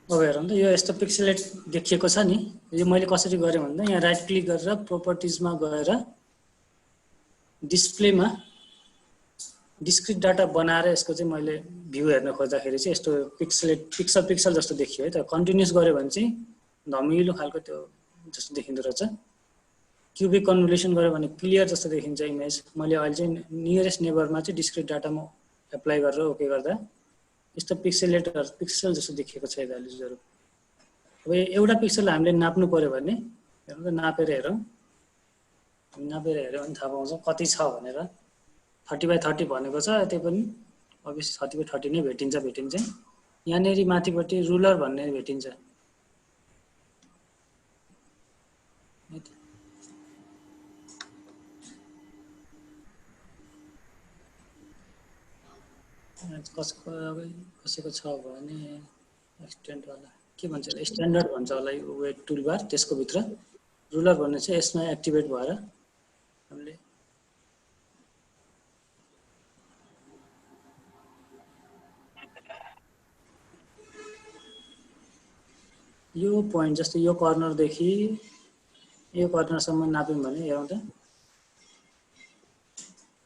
अब हेरौँ त, यो यस्तो पिक्सेलेट देखिएको छ नि। यो मैले कसरी गरेँ भन्दा यहाँ राइट क्लिक गरेर प्रोपर्टिजमा गएर डिस्प्लेमा डिस्क्रिट डाटा बनाएर यसको चाहिँ मैले भ्यू हेर्न खोज्दाखेरि चाहिँ यस्तो पिक्सल जस्तो देखियो है त। कन्टिन्युस गऱ्यो भने चाहिँ धमिलो खालको त्यो जस्तो देखिँदो रहेछ। क्युबिक कन्भोल्युसन गऱ्यो भने क्लियर जस्तो देखिन्छ इमेज। मैले अहिले चाहिँ नियरेस्ट नेबरमा चाहिँ डिस्क्रिट डाटामा एप्लाई गरेर ओके गर्दा यस्तो पिक्सल जस्तो देखिएको छ भ्यालुजहरू। अब एउटा पिक्सल हामीले नाप्नु पर्यो भने हेर्नु त, नापेर हेरौँ। नापेर हेऱ्यो भने थाहा पाउँछ कति छ भनेर। 30/30 भनेको छ, त्यही पनि अभियसली 30/30 नै भेटिन्छ। यहाँनिर माथिपट्टि रुलर भन्ने भेटिन्छ। कसैको छ भने एक्सटेन्डवाला के भन्छ, स्ट्यान्डर्ड भन्छ होला यो वेट टुलबार। त्यसको भित्र रुलर भन्ने चाहिँ यसमा एक्टिभेट भएर हामीले यो पोइन्ट जस्तो यो कर्नरदेखि यो कर्नरसम्म नाप्यौँ भने हेरौँ त,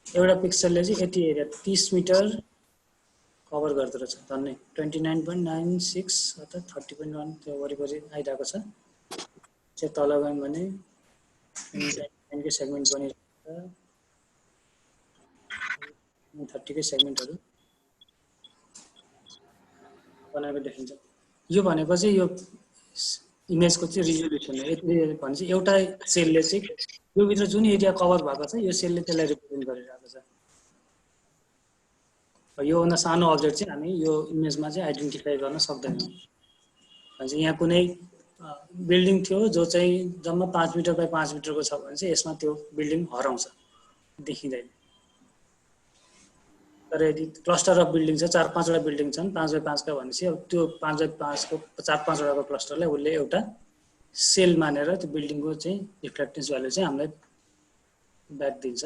एउटा पिक्सलले चाहिँ यति एरिया 30 मिटर कभर गर्दो रहेछ झन्डै 29.96 अथवा 30.1 त्यो वरिपरि आइरहेको छ। चाहिँ तल गयौँ भने कै सेगमेन्ट बनिरहेको 30 कै सेगमेन्टहरू बनाएको देखिन्छ। यो भनेको चाहिँ यो इमेजको चाहिँ रिजोल्युसन हो। यति भनेपछि एउटा सेलले चाहिँ यो भित्र जुन एरिया कभर भएको छ यो सेलले त्यसलाई रिप्रेजेन्ट गरिरहेको छ। योभन्दा सानो अब्जेक्ट चाहिँ हामी यो इमेजमा चाहिँ आइडेन्टिफाई गर्न सक्दैनौँ। भन्छ यहाँ कुनै बिल्डिङ थियो जो चाहिँ जम्मा 5 मिटर बाई 5 मिटरको छ भने चाहिँ यसमा त्यो बिल्डिङ हराउँछ, देखिँदैन। तर यदि क्लस्टर अफ बिल्डिङ छ 4-5 वटा बिल्डिङ छन् 5x5 का भनेपछि अब त्यो 5x5 को 4-5 वटाको क्लस्टरलाई उसले एउटा सेल मानेर त्यो बिल्डिङको चाहिँ रिफ्लेक्टेन्स भ्यालु चाहिँ हामीलाई ब्याक दिन्छ।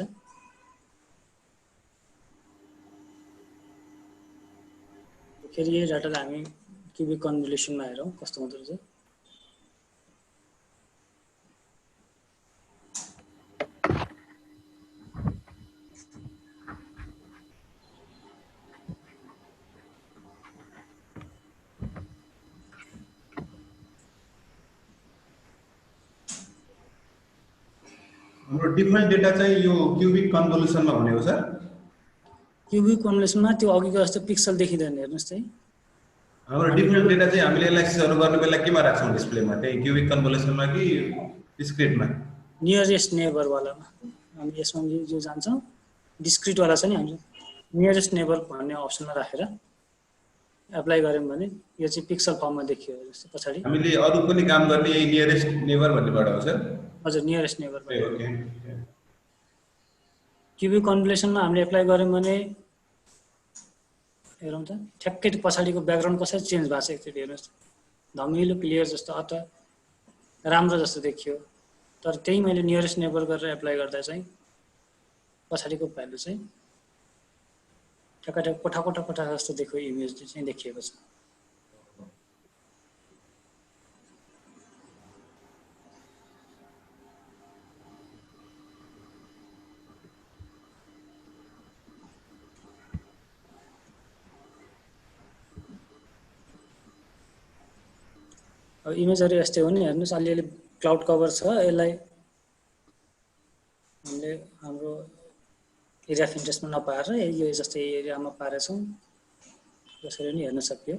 फेरि यही डाटालाई हामी क्युबिक कन्भोल्युसनमा हेरौँ कस्तो हुँदो रहेछ। हाम्रो डिफल्ट डेटा चाहिँ यो क्युबिक कन्भोल्युसनमा हुने हो सर। क्युबिक कन्भोल्युसनमा त्यो अघिको जस्तो पिक्सल देखिँदैन हेर्नुस् चाहिँ। हाम्रो डिफल्ट डेटा चाहिँ हामीले एनालाइसिसहरु गर्ने बेला केमा राख्छौं डिस्प्लेमा त्यही क्युबिक कन्भोल्युसनमा कि डिस्क्रिटमा? नियरेस्ट नेबर वालामा हामी यसमा जो जान्छौं डिस्क्रिट वाला छ नि हामी नियरेस्ट नेबर भन्ने अप्सनमा राखेर एप्लाई गर्यौं भने यो चाहिँ पिक्सल फर्ममा देखियो जस्तो पछाडी हामीले अरु पनि काम गर्ने यही नियरेस्ट नेबर भन्नेबाट हो सर। हजुर नियरेस्ट नेबर ओके। क्युबिक कन्भोल्युसनमा हामीले एप्लाई गर्यौं भने हेरौँ त ठ्याक्कै पछाडीको ब्याकग्राउन्ड कसरी चेन्ज भएको छ एकचोटि हेर्नुस् धमिलो क्लियर जस्तो अत राम्रो जस्तो देखियो तर त्यही मैले नियरेस्ट नेबर गरेर एप्लाई गर्दा चाहिँ पछाडीको भ्यालु चाहिँ ठ्याक्कै कोठा कोठा कोठा जस्तो देखियो इमेज चाहिँ देखिएको छ। अब इमेजहरु यस्तै हो नि हेर्नुस् अलिअलि क्लाउड कभर छ यसलाई हामीले हाम्रो एरिया अफ इन्ट्रेस्टमा नपाएर यो जस्तै एरियामा पारेछौं यसरी नि हेर्न सकियो।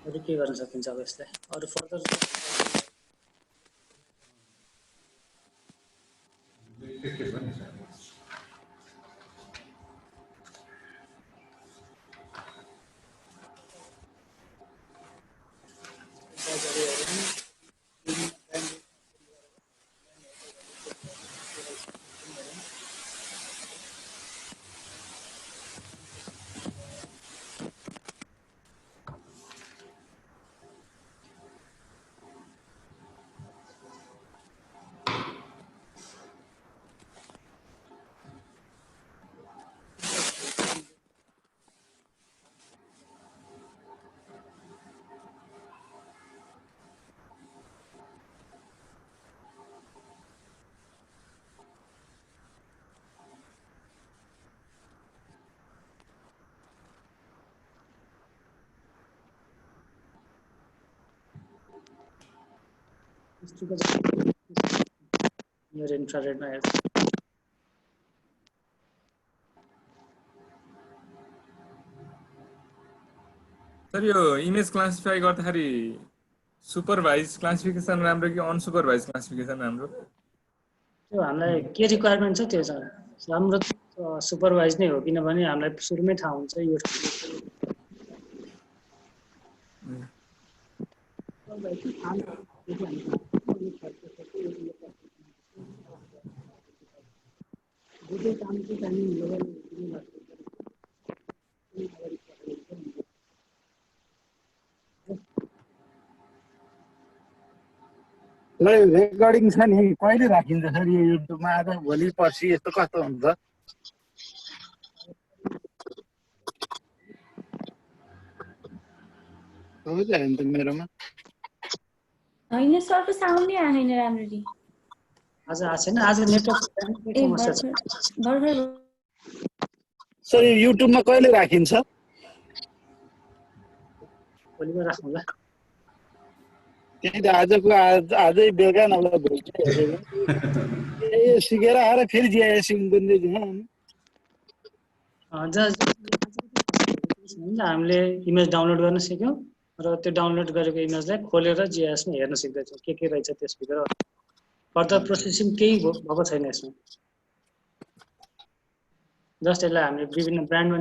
अरु के गर्न सकिन्छ अब यसलाई अरु फर्दर नियर इन्फ्रारेडमा हेर्छ सर यो इमेज क्लासिफाई गर्दाखेरि सुपरभाइज क्लासिफिकेसन राम्रो कि अनसुपरभाइज क्लासिफिकेसन राम्रो? त्यो हामीलाई के रिक्वायरमेन्ट छ त्यो छ राम्रो सुपरभाइज नै हो किनभने हामीलाई सुरुमै थाहा हुन्छ यो रेकर्डिङ छ नि कहिले राखिन्छ सर यो युट्युबमा आज भोलि पर्सि यस्तो कस्तो हुन्छ? हो जायो नि त मेरोमा हैन सरको साउन्डै आएन राम्ररी। आज आछैन आज नेटवर्क समस्या छ। भर्खर सर यो युट्युबमा कहिले राखिन्छ? भोलिमा राखौँला। त्यही त आजै बेलुका नभए भोलि ए सिकेर आएर फेरि जिआइएस गर्ने हामीले इमेज डाउनलोड गर्न सिक्यौं र त्यो डाउनलोड गरेको इमेजलाई खोलेर जिआइएसमा हेर्न सिक्दैछौँ के रहेछ त्यसभित्र। फर्दर प्रोसेसिङ केही भएको छैन यसमा जस्ट यसलाई हामीले विभिन्न ब्रान्डमा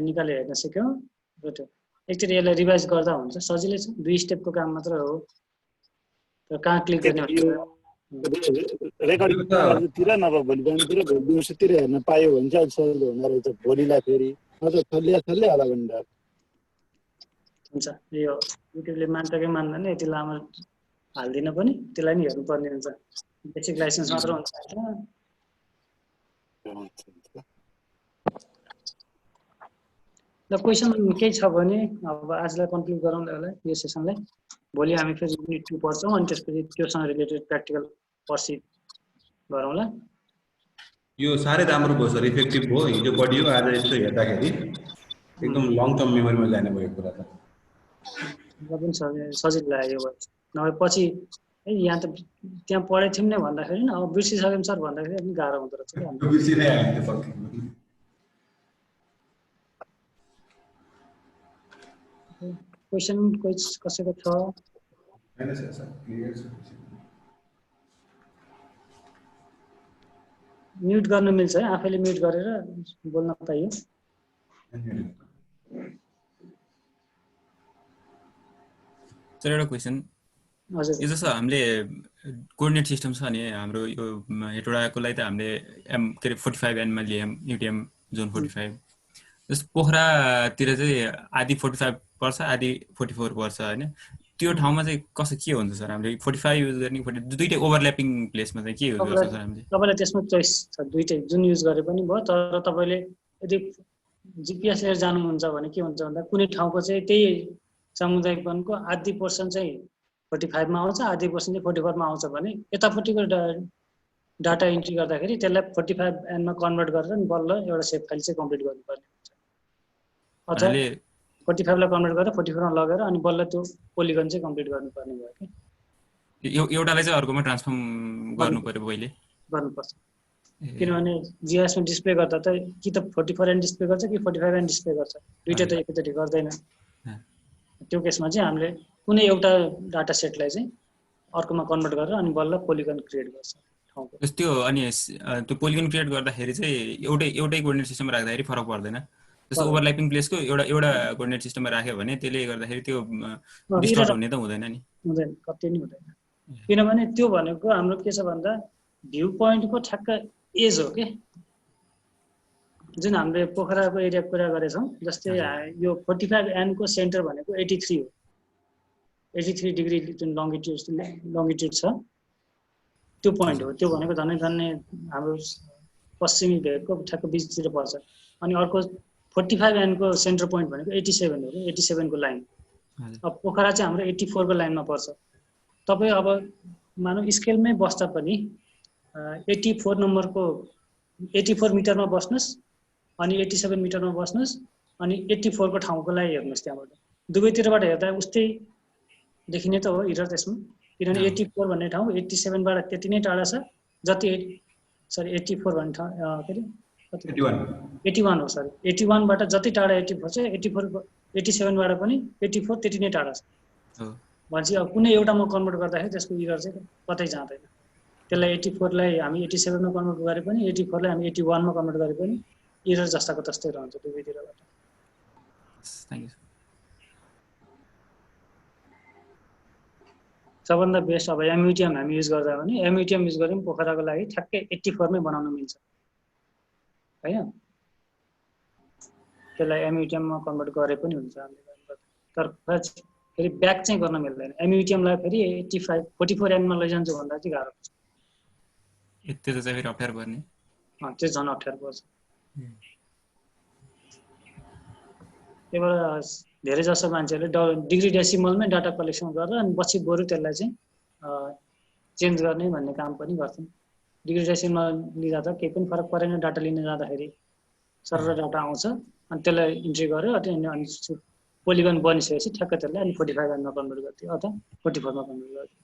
निकालेर हेर्न सिक्यौँ र त्यो एकचोटि यसलाई रिभाइज गर्दा हुन्छ सजिलै छ 2 स्टेपको काम मात्र हो। तर कहाँ क्लिक गर्ने रेकर्डिङ आजतिर नभए भोलि बिहानतिर भोलि दिउँसोतिर हेर्न पायो भने चाहिँ सजिलो हुँदो रहेछ भोलिलाई फेरि नत्र थल्लिया आधा घन्टा हुन्छ यो युट्युबले मान्छ कि मान्दैन यति लामो हाल्दिन पनि त्यसलाई नि हेर्नुपर्ने हुन्छ बेसिक लाइसेन्स मात्र हुन्छ ल क्वेसन केही छ भने अब आजलाई कम्प्लिट गरौँ होला यो सेसनलाई भोलि हामी फेरि युनिट 2 पढ्छौँ अनि त्यसपछि त्योसँग रिलेटेड प्र्याक्टिकल पर्सि गरौँला यो साह्रै राम्रो भयो सर इफेक्टिभ भयो हिजो बढियो आज यस्तो हेर्दाखेरि एकदम लङ टर्म मेमोरीमा जाने भयो कुरा त पनि सजिलो लाग्यो नभए पछि यहाँ त त्यहाँ पढेको थियौँ नै भन्दाखेरि नि अब बिर्सिसक्यौँ सर भन्दाखेरि पनि गाह्रो हुँदो रहेछ बिर्सिनै हाल्यो पक्कै क्वेसन कसैको छ हैन सर क्लियर छ म्युट गर्न मिल्छ है आफैले म्युट गरेर बोल्न पाइयो सर एउटा क्वेसन हजुर यो जस्तो हामीले कोअर्डिनेट सिस्टम छ नि हाम्रो यो हेटोडाको लागि त हामीले के अरे 45 एनमा लियौँ युटिएम जोन 45 जस्तो पोखरातिर चाहिँ आधी 45 पर्छ आधी 44 पर्छ हैन त्यो ठाउँमा चाहिँ कसो के हुन्छ सर हामीले 45 युज गर्ने दुईटै ओभरल्यापिङ प्लेसमा चाहिँ के युज गर्छ सर हामीले तपाईलाई त्यसमा चोइस छ दुईटै जुन युज गरे पनि भयो तर तपाईले यदि जीपीएस लिएर जानुहुन्छ भने के हुन्छ भन्दा कुनै ठाउँको चाहिँ त्यही सामुदायिक वनको आधी पर्सन चाहिँ 45 मा आउँछ आधी पर्सन चाहिँ 44 मा आउँछ भने यतापट्टिको डाटा इन्ट्री गर्दाखेरि त्यसलाई 45 एनमा कन्भर्ट गरेर नि बल्ल एउटा सेभ फाइल चाहिँ कम्प्लिट गर्नुपर्ने हुन्छ अथवा 45 लाई कन्भर्ट गरेर 44 मा लगेर अनि बल्ल त्यो पोलिगन चाहिँ कम्प्लिट गर्नुपर्ने भयो कि एउटालाई चाहिँ अर्कोमा ट्रान्सफर्म गर्नु पर्यो पहिले गर्नुपर्छ किनभने जीआईएस मा डिस्प्ले गर्दा त कि त 44 एन डिस्प्ले गर्छ कि 45 एन डिस्प्ले गर्छ दुईटै त एकैचोटि गर्दैन त्यो केसमा चाहिँ हामीले कुनै एउटा डाटा सेटलाई चाहिँ अर्कोमा कन्भर्ट गरेर अनि बल्ल पोलिगन क्रिएट गर्छ ठाउँको त्यो अनि त्यो पोलिगन क्रिएट गर्दाखेरि चाहिँ एउटै कोअर्डिनेट सिस्टममा राख्दाखेरि फरक पर्दैन जस्तो ओभरल्यापिङ प्लेसको एउटा कोअर्डिनेट सिस्टममा राख्यो भने त्यसले गर्दाखेरि त्यो डिस्टर्ब हुने त हुँदैन नि हुँदैन कतै नि हुँदैन किनभने त्यो भनेको हाम्रो के छ भन्दा भ्यू पोइन्टको ठ्याक्क एज हो के जुन हामीले पोखराको एरिया कुरा गरेछौँ जस्तै यो 45 एन को सेन्टर भनेको 83 हो 83 डिग्री जुन लङ्गिट्युड छ त्यो पोइन्ट हो त्यो भनेको झनै हाम्रो पश्चिमी भेगको ठ्याक्क बिचतिर पर्छ अनि अर्को 45 एन को सेन्टर पोइन्ट भनेको 87 हो 87 को लाइन अब पोखरा चाहिँ हाम्रो 84 को लाइनमा पर्छ तपाईँ अब मानौ स्केलमै बस्दा पनि 84 नम्बरको 84 मिटरमा बस्नुस् अनि 87 मिटरमा बस्नुस् अनि 84 को ठाउँको लागि हेर्नुस् त्यहाँबाट दुवैतिरबाट हेर्दा उस्तै देखिने त हो इरर त्यसमा किनभने 84 भन्ने ठाउँ 87 बाट त्यति नै टाढा छ जति 84 भन्ने ठाउँ के अरे 81 हो सरी 81 बाट जति टाढा 84 छ 87 बाट पनि 84 त्यति नै टाढा छ भनेपछि अब कुनै एउटामा कन्भर्ट गर्दाखेरि त्यसको इरर चाहिँ कतै जाँदैन त्यसलाई 84 लाई हामी 87 मा कन्भर्ट गरे पनि 84 लाई हामी 81 मा कन्भर्ट गरे पनि इरर जस्ताको तस्तै रहन्छ दुवैतिरबाट थ्यांक यू सबभन्दा बेस्ट अब एमयुटिएम हामी युज गर्दा भने एमयुटिएम युज गरे पनि पोखराको लागि ठ्याक्कै 84 मै बनाउन मिल्छ हैन त्यसलाई एमयुटिएम मा कन्भर्ट गरे पनि हुन्छ तर फेरि ब्याक चाहिँ गर्न मिल्दैन एमयुटिएम लाई फेरि 85 44 एन मा लैजान्छु भन्दा चाहिँ गाह्रो हुन्छ त्यो चाहिँ फेरि अप्ठ्यारो पर्ने त्यो झन् अप्ठ्यारो पर्छ त्यही धेरै जसो मान्छेहरूले डिग्री डेसिमलमै डाटा कलेक्सन गरेर अनि पछि बरु त्यसलाई चाहिँ चेन्ज गर्ने भन्ने काम पनि गर्छन् डिग्री डेसिमल लिँदा त केही पनि फरक परेन डाटा लिन जाँदाखेरि सरल डाटा आउँछ अनि त्यसलाई इन्ट्री गर्यो अनि पोलिगन बनिसकेपछि ठ्याक्क त्यसलाई अनि 45 मा कन्भर्ट गर्थ्यो अथवा 44 मा कन्भर्ट गर्थ्यो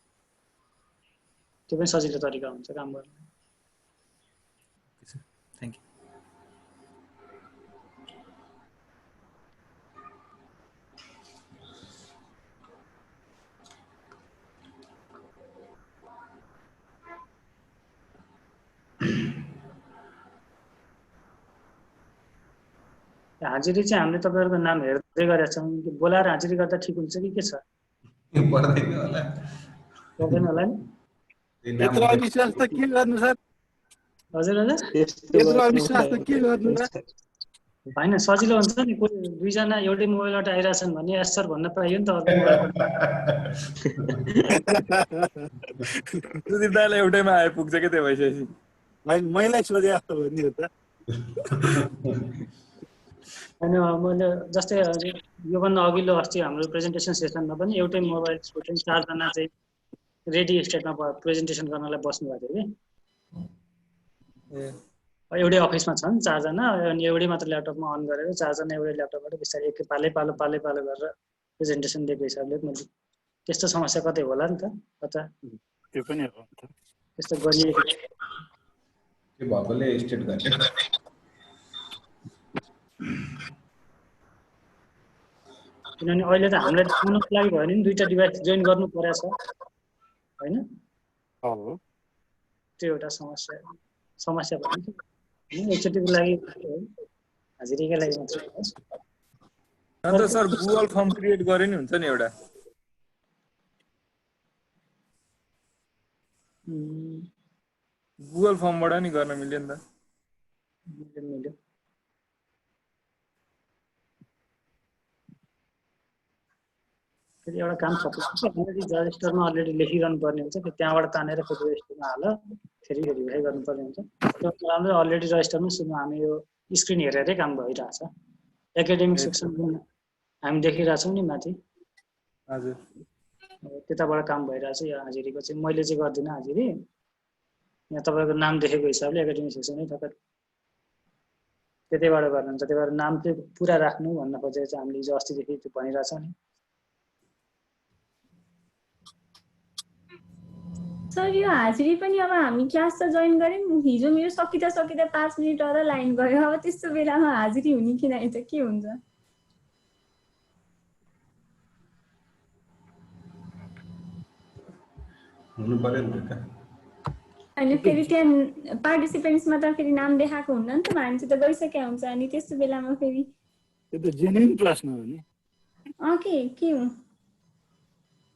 त्यो पनि सजिलो तरिका हुन्छ काम गर्ने थ्यांक यू हाजिरी चाहिँ हामीले तपाईहरुको नाम हेर्दै गरेका छौं बोलाएर हाजिरी गर्दा ठीक हुन्छ कि के छ पर्दैन होला पर्दैन होला नि यत्रो अविश्वास त के गर्नु सर? हजुर हजुर यत्रो अविश्वास त के गर्नु र? होइन सजिलो हुन्छ नि, कोही दुईजना एउटै मोबाइलबाट आइरहेछन् भने यस सर भन्न पाइयो नि त अर्को मोबाइलबाट। सुदीप दाइलाई एउटैमा आइपुग्छ के त्यो भइसकेपछि। मैलाई सोधे जस्तो हो नि त। होइन मैले जस्तै योभन्दा अघिल्लो अस्ति हाम्रो प्रेजेन्टेसन सेसनमा पनि एउटै मोबाइल चाहिँ 4 जना चाहिँ रेडी स्टेटमा प्रेजेन्टेसन गर्नलाई बस्नु भएको थियो कि। एउटै अफिसमा छन् 4 जना अनि एउटै मात्र ल्यापटपमा अन गरेर 4 जना एउटै ल्यापटपबाट बिस्तारै एक पालै पालो गरेर प्रेजेन्टेसन दिएको हिसाबले मैले त्यस्तो समस्या कतै होला नि त, कता त्यो पनि हो त्यस्तो गरिएको त्यो भएकोले स्टेट गर्ने। किनभने अहिले त हामीलाई सुन्नको लागि भयो नि दुईटा डिभाइस जोइन गर्नु परेछ हैन? त्यो एउटा समस्या भयो नि। एकचोटिको लागि हाजिरीकै लागि मात्रै अन्त सर गुगल फर्म क्रिएट गरे नि हुन्छ नि एउटा। गुगल फर्मबाट नि गर्न मिल्यो नि त। मिल्यो। फेरि एउटा काम सकिन्छ अलरेडी रजिस्टरमा अलरेडी लेखिरहनु पर्ने हुन्छ, फेरि त्यहाँबाट तानेर फेरि रजिस्टरमा हाल फेरि भेरिफाई गर्नुपर्ने हुन्छ। त्यो राम्रो अलरेडी रजिस्टरमा सुरु हामी यो स्क्रिन हेरेरै काम भइरहेछ। एकाडेमिक सेक्सन हामी देखिरहेछौँ नि माथि, हजुर त्यताबाट काम भइरहेछ। यो हाजिरीको चाहिँ मैले चाहिँ गर्दिनँ हाजिरी, यहाँ तपाईँको नाम देखेको हिसाबले एकाडेमिक सेक्सनै ठक्क त्यतैबाट गर्नुहुन्छ। त्यही भएर नाम चाहिँ पुरा राख्नु भन्न खोजेको चाहिँ हामीले हिजो अस्तिदेखि त्यो भनिरहेछौँ नि। सर यो हाजिरी पनि अब हामी क्लास त जोइन गऱ्यौँ, हिजो मेरो सकिँदा 5 मिनट अर लाइन गयो। अब त्यस्तो बेलामा हाजिरी हुने कि नै त के हुन्छ? हुनु पर्यो नि त। अनि फेरि त्यहाँ पार्टिसिपेन्ट्समा त फेरि नाम देखाएको हुन्न नि त, मान्छे त गइसकेको हुन्छ। अनि त्यस्तो बेलामा फेरि त्यो त जेन्युन प्रश्न हो नि। के हो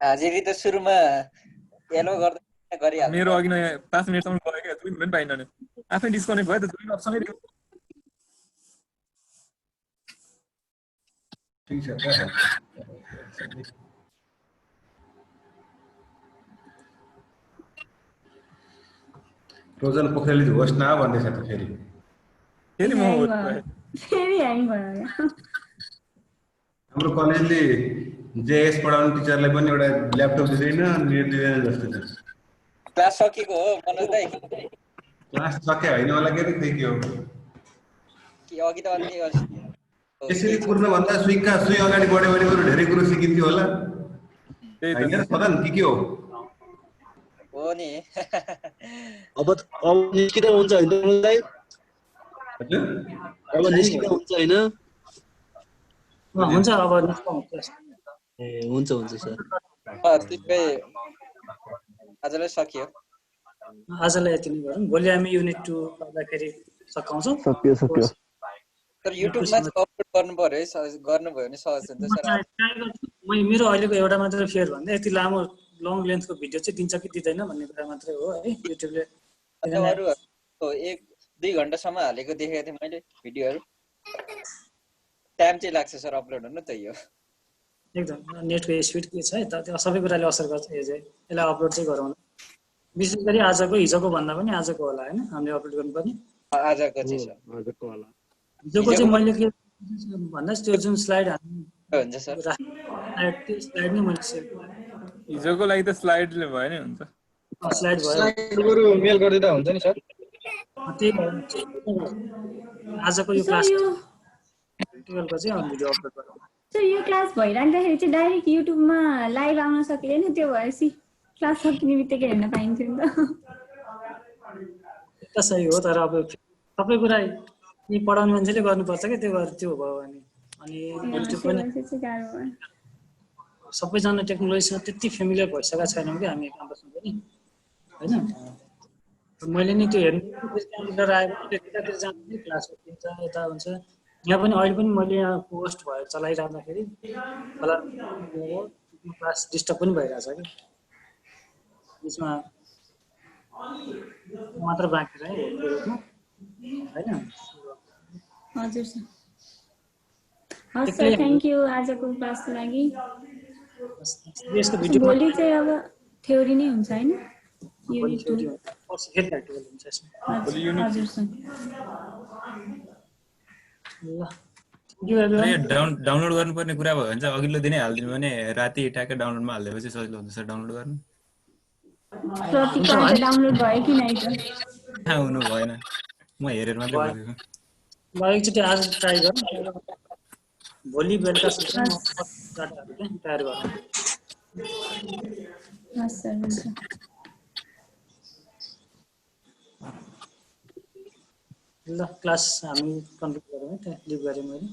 हाजिरी त सुरुमा एलो गर्दै गरिहाल्नु। मेरो अघि नै 5 मिनेटसम्म गयो क्या, जोइन पनि पाइन नि। आफै डिस्कनेक्ट भयो त, जोइन अप्सनै दियो। ठीक छ त। रोजन पोखरेलले होस्ट न भन्दैछ त फेरि। फेरि म फेरि ह्याङ भयो। हाम्रो कलेजले जेएस पढाउने टिचरलाई पनि एउटा ल्यापटप दिँदैन, नेट दिँदैन जस्तो छ। क्लास सकेको हो मनोज दाइ? क्लास सके होइन होला के त्यही के हो कि अघि त अनि यसरी कुर्न भन्दा सुई अगाडि बढ्यो भने बरु धेरै कुरो सिकिन्थ्यो होला। हैन पता नि के हो नि। अब निस्किँदा हुन्छ हैन मनोज दाइ? हजुर अब निस्किँदा हुन्छ हैन? हुन्छ अब निस्किन्छ। ए हुन्छ सर। त्यसै आजलाई सकियो। आजलाई यति नै गरौँ, भोलि हामी युनिट 2 गर्दाखेरि सकाउँछौँ। सकियो। तर युट्युबमा अपलोड गर्नु पर्यो है, गर्नुभयो भने सहज हुन्छ सर। मेरो अहिलेको एउटा मात्र फेयर भन्दा यति लामो लङ लेन्थको भिडियो चाहिँ दिन्छ कि दिँदैन भन्ने कुरा मात्रै हो है। युट्युबले अरू 1-2 घण्टासम्म हालेको देखेको थिएँ मैले भिडियोहरू। टाइम चाहिँ लाग्छ सर अपलोड हुनु त यो। एकदम नेटको स्पिड के छ है त, त्यो सबै कुराले असर गर्छ। यसलाई अपलोड चाहिँ गरौँ, विशेष गरी हिजोको भन्दा पनि आजको होला होइन हामीले अपलोड गर्नुपर्ने। आजको चाहिँ सर आजको होला। हिजोको चाहिँ मैले के भन्दा त्यो जुन स्लाइड हुन्छ सर, त्यो स्लाइड नै मैले सेभ गरेँ। हिजोको लागि त स्लाइडले भयो नि हुन्छ। स्लाइड भयो, बरु मेल गरिदिँदा हुन्छ नि सर। त्यही आजको यो क्लास 12 को चाहिँ भिडियो अपलोड गरौँ। सर यो क्लास भइराख्दाखेरि चाहिँ डाइरेक्ट युट्युबमा लाइभ आउन सकिँदैन, त्यो भएपछि क्लास सकिने बित्तिकै हेर्न पाइन्थ्यो नि त। सही हो, तर अब सबै कुरा यी पढाउने मान्छेले गर्नुपर्छ क्या, त्यो भयो भने। अनि सबैजना टेक्नोलोजीसँग त्यति फेमिलियर भइसकेका छैनौँ कि हामी क्याम्पसमा पनि होइन। मैले नि त्यो हेर्नु त्यतातिर जाँदाखेरि क्लास सकिन्छ, यता हुन्छ। यहाँ पनि अहिले पनि मैले यहाँ पोस्ट भयो चलाइराख्दाखेरि होला क्लास डिस्टर्ब पनि भइरहेछ कि बिचमा मात्र बाँकी रह्यो होइन हजुर सर हस् सर थ्याङ्क यू आजको क्लासको लागि यसको भिडियोमा भोलि चाहिँ अब थ्योरी नै हुन्छ हैन युनिट 2 हेड प्र्याक्टिकल हुन्छ यसमा हजुर सर ल थ्यांक यू एभ्रीवन डाउनलोड गर्नुपर्ने कुरा भयो भने चाहिँ अघिल्लो दिनै हालिदिनु भने राति ट्याक्कै डाउनलोडमा हालिदिएपछि सजिलो हुन्छ सर डाउनलोड गर्नु प्रतिकार त डाउनलोड भयो कि नै त हुनु भएन म हेरेर मात्रै गरेको ल एकचोटि आज ट्राई गरौँ भोलि बेलुकासम्म डाटाहरू के तयार गरौँ हस् सर हुन्छ ल क्लास हामी कम्प्लिट गरौँ है त लिभ गरेँ मैले